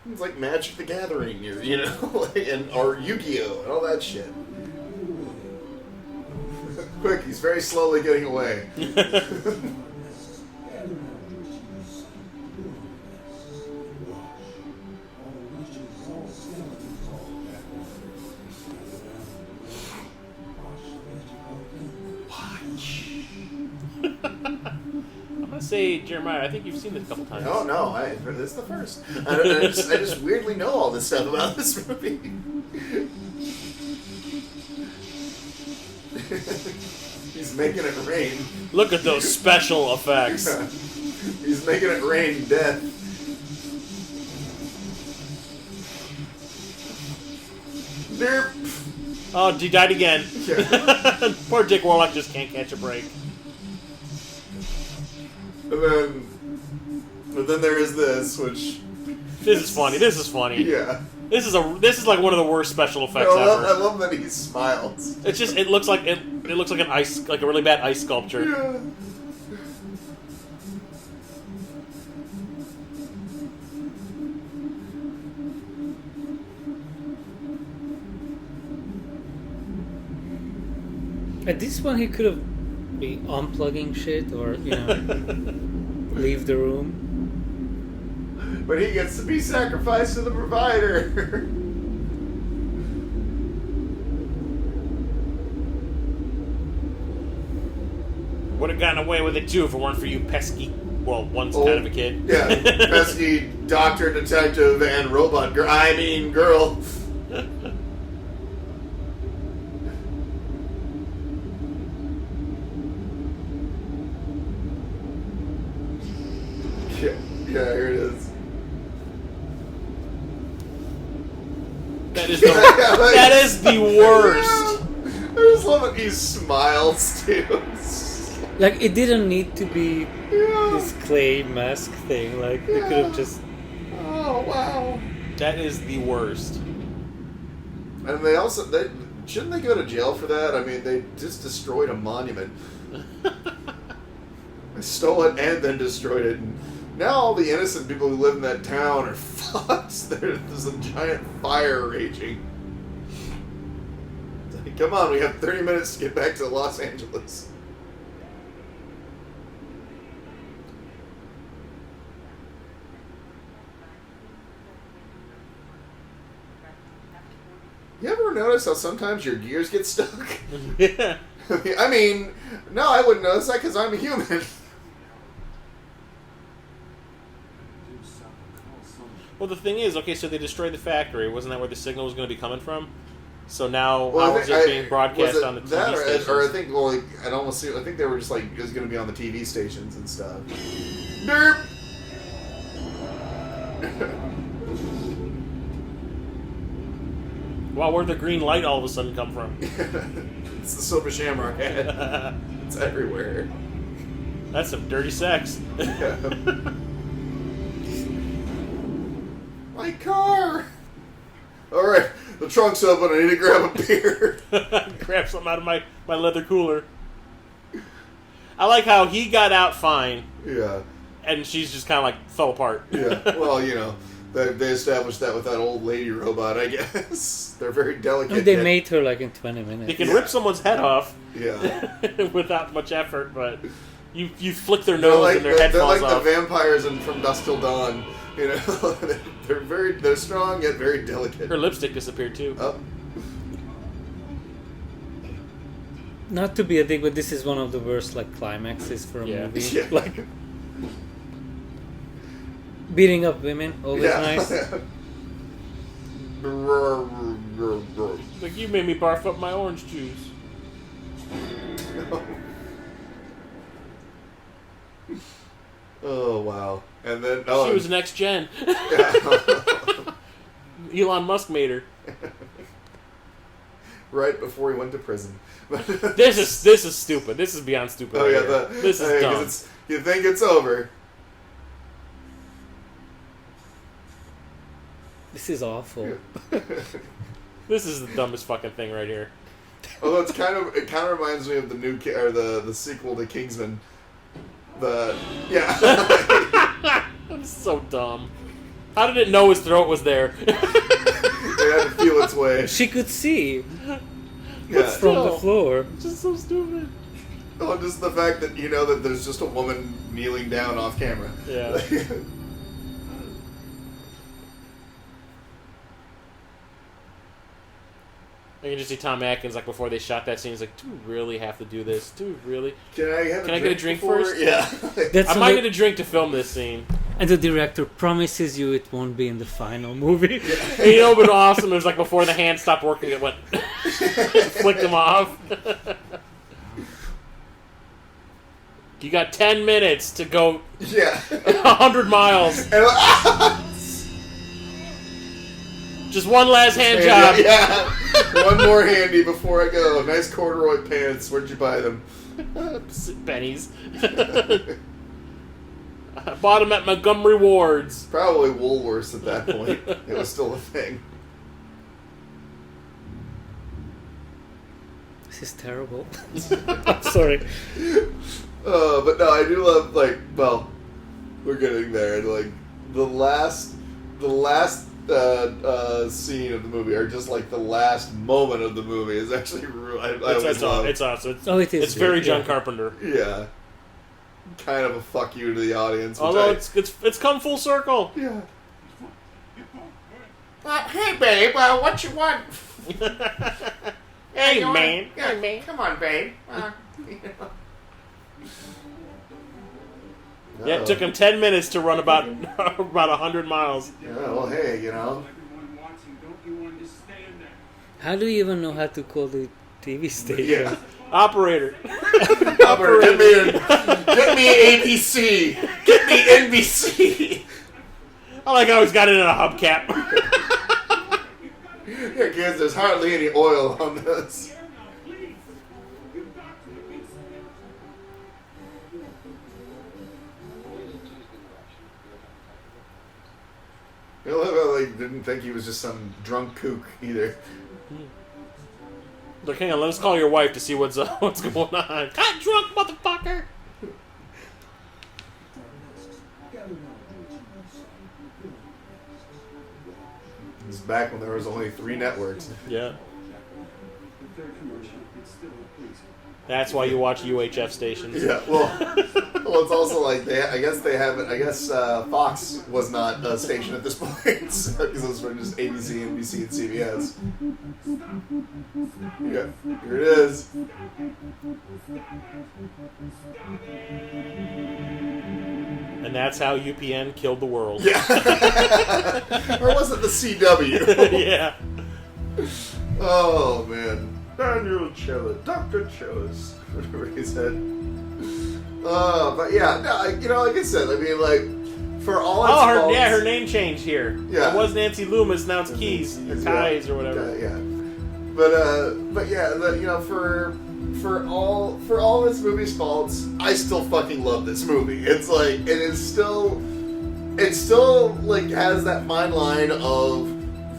It's like Magic the Gathering, you know, and or Yu-Gi-Oh! And all that shit. Quick, he's very slowly getting away. I'm gonna say, Jeremiah, I think you've seen this a couple times. No, this is the first. I just weirdly know all this stuff about this movie. He's making it rain. Look at those special effects. He's making it rain death. Derp. Oh, he died again. Yeah. Poor Dick Warlock just can't catch a break. But then there is this, which This is funny. This is funny. yeah. This is like one of the worst special effects I ever. love that he smiles. It's just it looks like an ice, like a really bad ice sculpture. Yeah. At this point, he could have been unplugging shit or, leave the room. But he gets to be sacrificed to the provider. Would have gotten away with it too if it weren't for you pesky. Well, one's kind of a kid. Yeah, pesky doctor, detective, and robot girl. I mean, girl. Yeah, here it is. That is that is the worst. I just love it. He smiles too. Like, it didn't need to be Yeah. this clay mask thing. Like, they could have just... Oh wow. That is the worst. And they also shouldn't they go to jail for that? I mean, they just destroyed a monument. They stole it and then destroyed it. And now all the innocent people who live in that town are fucked. There's a giant fire raging. It's like, come on, we have 30 minutes to get back to Los Angeles. You ever notice how sometimes your gears get stuck? Yeah. I mean, no, I wouldn't notice that because I'm a human. Well, the thing is, okay, so they destroyed the factory. Wasn't that where the signal was going to be coming from? So now, Well, how is it being broadcast on the TV that, stations? or I think, well, like, I'd almost see. I think they were just like it was going to be on the TV stations and stuff. Derp. Wow, where'd the green light all of a sudden come from? It's the Silver Shamrock head. It's everywhere. That's some dirty sex. My car. All right, the trunk's open. I need to grab a beer. Grab something out of my leather cooler. I like how he got out fine, Yeah, and she's just kind of like fell apart. yeah. Well, you know, they established that with that old lady robot. I guess they're very delicate. And they yet- made her like in 20 minutes. They can Yeah. rip someone's head off Yeah. without much effort, but you flick their They're nose like, and their head they're falls like off. the vampires in From Dusk Till Dawn. You know, they're strong yet very delicate. Her lipstick disappeared too. Oh, Not to be a dick, but this is one of the worst like climaxes for a Yeah. movie. yeah. Like beating up women, always nice. Like, you made me barf up my orange juice. Oh wow! And then She was next gen. Elon Musk made her. right before he went to prison. This is stupid. This is beyond stupid. Oh right yeah, here. This is dumb. You think it's over? This is awful. This is the dumbest fucking thing right here. Although it kind of reminds me of the new the sequel to Kingsman. That's so dumb. How did it know his throat was there? It had to feel its way. She could see Yeah. from the Still. floor. Just so stupid. Oh, just the fact that you know that there's just a woman kneeling down off camera. Yeah. I can just see Tom Atkins like before they shot that scene. He's like, "Do we really have to do this? Do we really?" Can I have Can I get a drink before? first? Yeah. That's I when might the- need a drink to film this scene. and the director promises you it won't be in the final movie. And you know what would be awesome? It was like before the hand stopped working, it went flicked him off. You got 10 minutes to go Yeah. 100 miles. Just one last hand job. Yeah. One more handy before I go. Nice corduroy pants. Where'd you buy them? Pennies. I bought them at Montgomery Ward's. Probably Woolworths at that point. It was still a thing. This is terrible. I'm sorry. But no, I do love we're getting there. Like the last scene of the movie, or just like the last moment of the movie, is actually It's awesome. Oh, it is. It's very good, John yeah. Carpenter. yeah, kind of a fuck you to the audience. Which Although it's come full circle. yeah. Hey, babe, what you want? Hey, you man. want- Hey, man. Come on, babe. Yeah, it took him 10 minutes to run about 100 miles. Yeah, well, hey, you know. Everyone watching, don't you understand that? How do you even know how to call the TV station? Yeah. Operator. Get me ABC. Get me NBC. I like how he's got it in a hubcap. Yeah, kids, there's hardly any oil on this. Here now, please. You've got to be I love how they didn't think he was just some drunk kook either. Look, hang on, let's call your wife to see what's going on. Got drunk, motherfucker! This is back when there was only 3 networks. Yeah. the third commercial. It's still a please. That's why you watch UHF stations. Yeah, well, Well, it's also like I guess they haven't. I guess Fox was not a station at this point because it was just ABC, NBC, and CBS. Yeah, here it is. And that's how UPN killed the world. Yeah. Or was it the CW? Yeah. Oh man, Daniel Chillis, Dr. Chillis, whatever he said. But yeah, no, like I said, I mean, like for all its faults, her name changed here. Yeah. It was Nancy Loomis, now it's Keys or Kais or whatever. Yeah. But yeah, for all this movie's faults, I still fucking love this movie. It's like it still like has that fine line of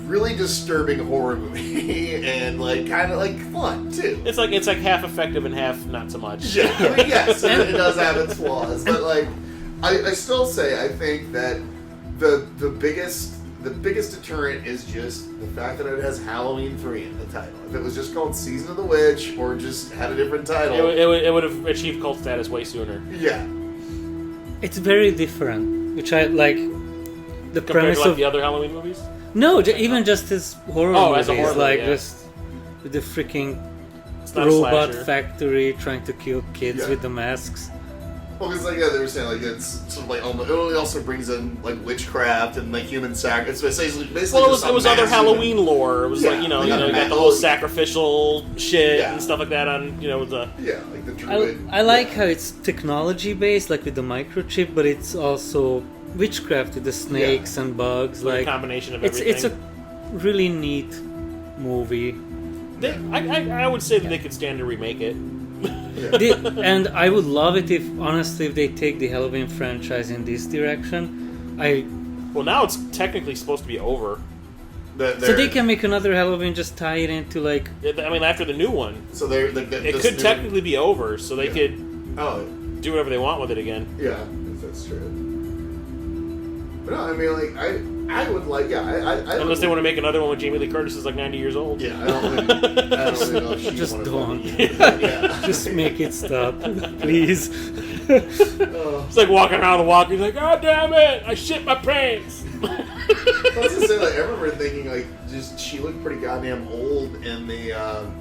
really disturbing horror movie and like kind of like fun too. It's like half effective and half not so much. Yeah, I mean, yes, it does have its flaws, but like I still say I think that the biggest deterrent is just the fact that it has Halloween 3 in the title. If it was just called Season of the Witch or just had a different title, it would have achieved cult status way sooner. Yeah. It's very different, which I like. The Compared premise to like of the other Halloween movies? no, even just as horror as a movies, horror like movie, yeah. just with the freaking It's not a robot slasher. factory trying to kill kids Yeah. with the masks. Well, because they were saying like it's sort of like it only also brings in like witchcraft and like human sacrifice. It's basically Well, just it was other Halloween lore. It was Yeah, like you yeah, got the oh, whole sacrificial shit Yeah. and stuff like that on the. Yeah, like the druid. I like how it's technology based, like with the microchip, but it's also witchcraft with the snakes and bugs. Like Like a combination of it's everything. a really neat movie. I would say that they could stand to remake it. And I would love it if they take the Halloween franchise in this direction. Well, now it's technically supposed to be over. So they can make another Halloween, just tie it into like. I mean, after the new one, So they're it could technically be over, so they could Oh, do whatever they want with it again. yeah, if that's true. But no, I mean, like I would like, yeah, I Unless they want to make another one with Jamie Lee Curtis is like 90 years old. Yeah, I don't really know if she Just wanted don't. to yeah. Just make it stop, please. It's like walking around the walk. He's like, "God damn it! I shit my pants." I was gonna say, like, I remember thinking, like, just she looked pretty goddamn old in the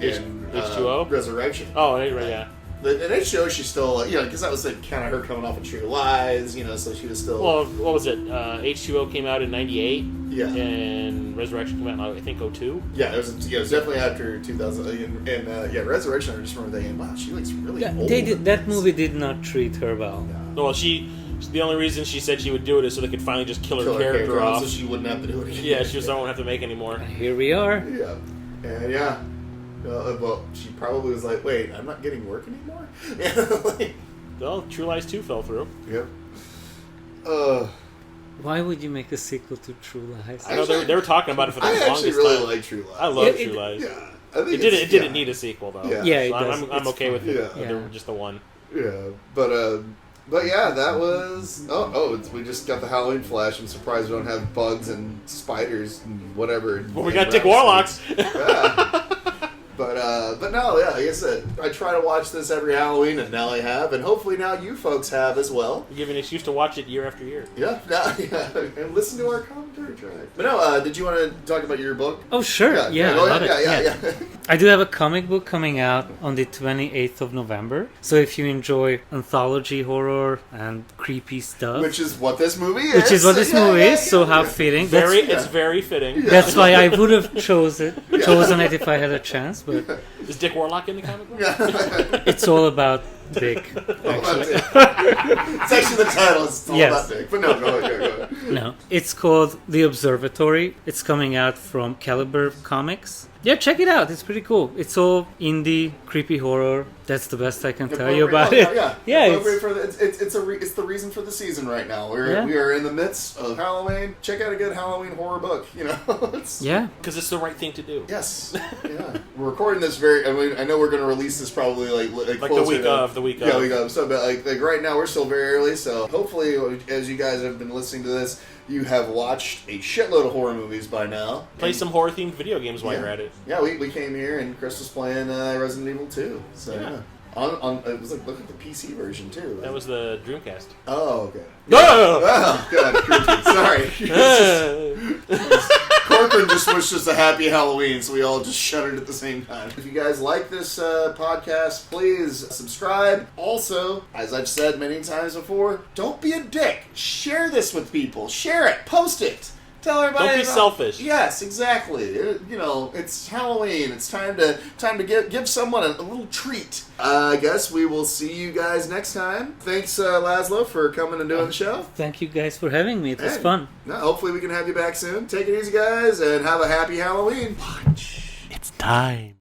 H2O? Resurrection. Oh, right, yeah. In H2O, she's still, because that was like, kind of her coming off of True Lies, so she was still. Well, what was it? H2O came out in '98. Yeah. And Resurrection came out in, I think, 02. Yeah, it was definitely after 2000. And Resurrection, I just remember thinking, wow, she looks really old. That movie did not treat her well. Well, the only reason she said she would do it is so they could finally just kill her character off. so she wouldn't have to do it again. Yeah, she just don't have to make anymore. Here we are. Yeah. And yeah. Well, she probably was like, wait, I'm not getting work anymore? Well, True Lies 2 fell through. Yep. Why would you make a sequel to True Lies? I know they were talking about it for the I longest actually really time. like True Lies. I love True Lies. Yeah. I think It didn't need a sequel, though. Yeah. Yeah, it So does. I'm okay with it. Yeah. Just the one. Yeah. But yeah, that was. We just got the Halloween flash. I'm surprised we don't have bugs and spiders and whatever. Well, we got Dick Warlocks. Yeah. But no, yeah, like I said, I try to watch this every Halloween, and now I have, and hopefully now you folks have as well. You give me an excuse to watch it year after year. Yeah, and listen to our commentary track. But no, did you want to talk about your book? Oh, sure. Yeah, I love it. Yeah. I do have a comic book coming out on the 28th of November. So if you enjoy anthology horror and creepy stuff, Which is what this movie is. So how fitting. It's very fitting. That's why I would have chosen it if I had a chance, but Is Dick Warlock in the comic book? it's all about Dick. It's actually the title. It's all Yes. about Dick. But no, go ahead. No, it's called The Observatory. It's coming out from Caliber Comics. Yeah, check it out. It's pretty cool. It's all indie, creepy horror. That's the best I can tell you about it. It's the reason for the season right now. We are in the midst of Halloween. Check out a good Halloween horror book. Yeah. Because it's the right thing to do. Yes. Yeah. We're recording this I know we're going to release this probably like the week of. Yeah, week of. So, but like right now we're still very early. So hopefully, as you guys have been listening to this, you have watched a shitload of horror movies by now. Play some horror-themed video games while you're at it. Yeah, we came here and Chris was playing Resident Evil 2. So yeah. It was like, look at the PC version too. That was the Dreamcast. Oh, okay. No! Oh, God, creepy. Sorry. Corcoran just wished us a happy Halloween, so we all just shuddered at the same time. If you guys like this podcast, please subscribe. Also, as I've said many times before, don't be a dick. Share this with people. Share it. Post it. Tell everybody. Don't be selfish. Yes, exactly. It's Halloween. It's time to give someone a little treat. I guess we will see you guys next time. Thanks, László, for coming and doing the show. Thank you guys for having me. It was Hey. fun. Hopefully we can have you back soon. Take it easy, guys, and have a happy Halloween. It's time.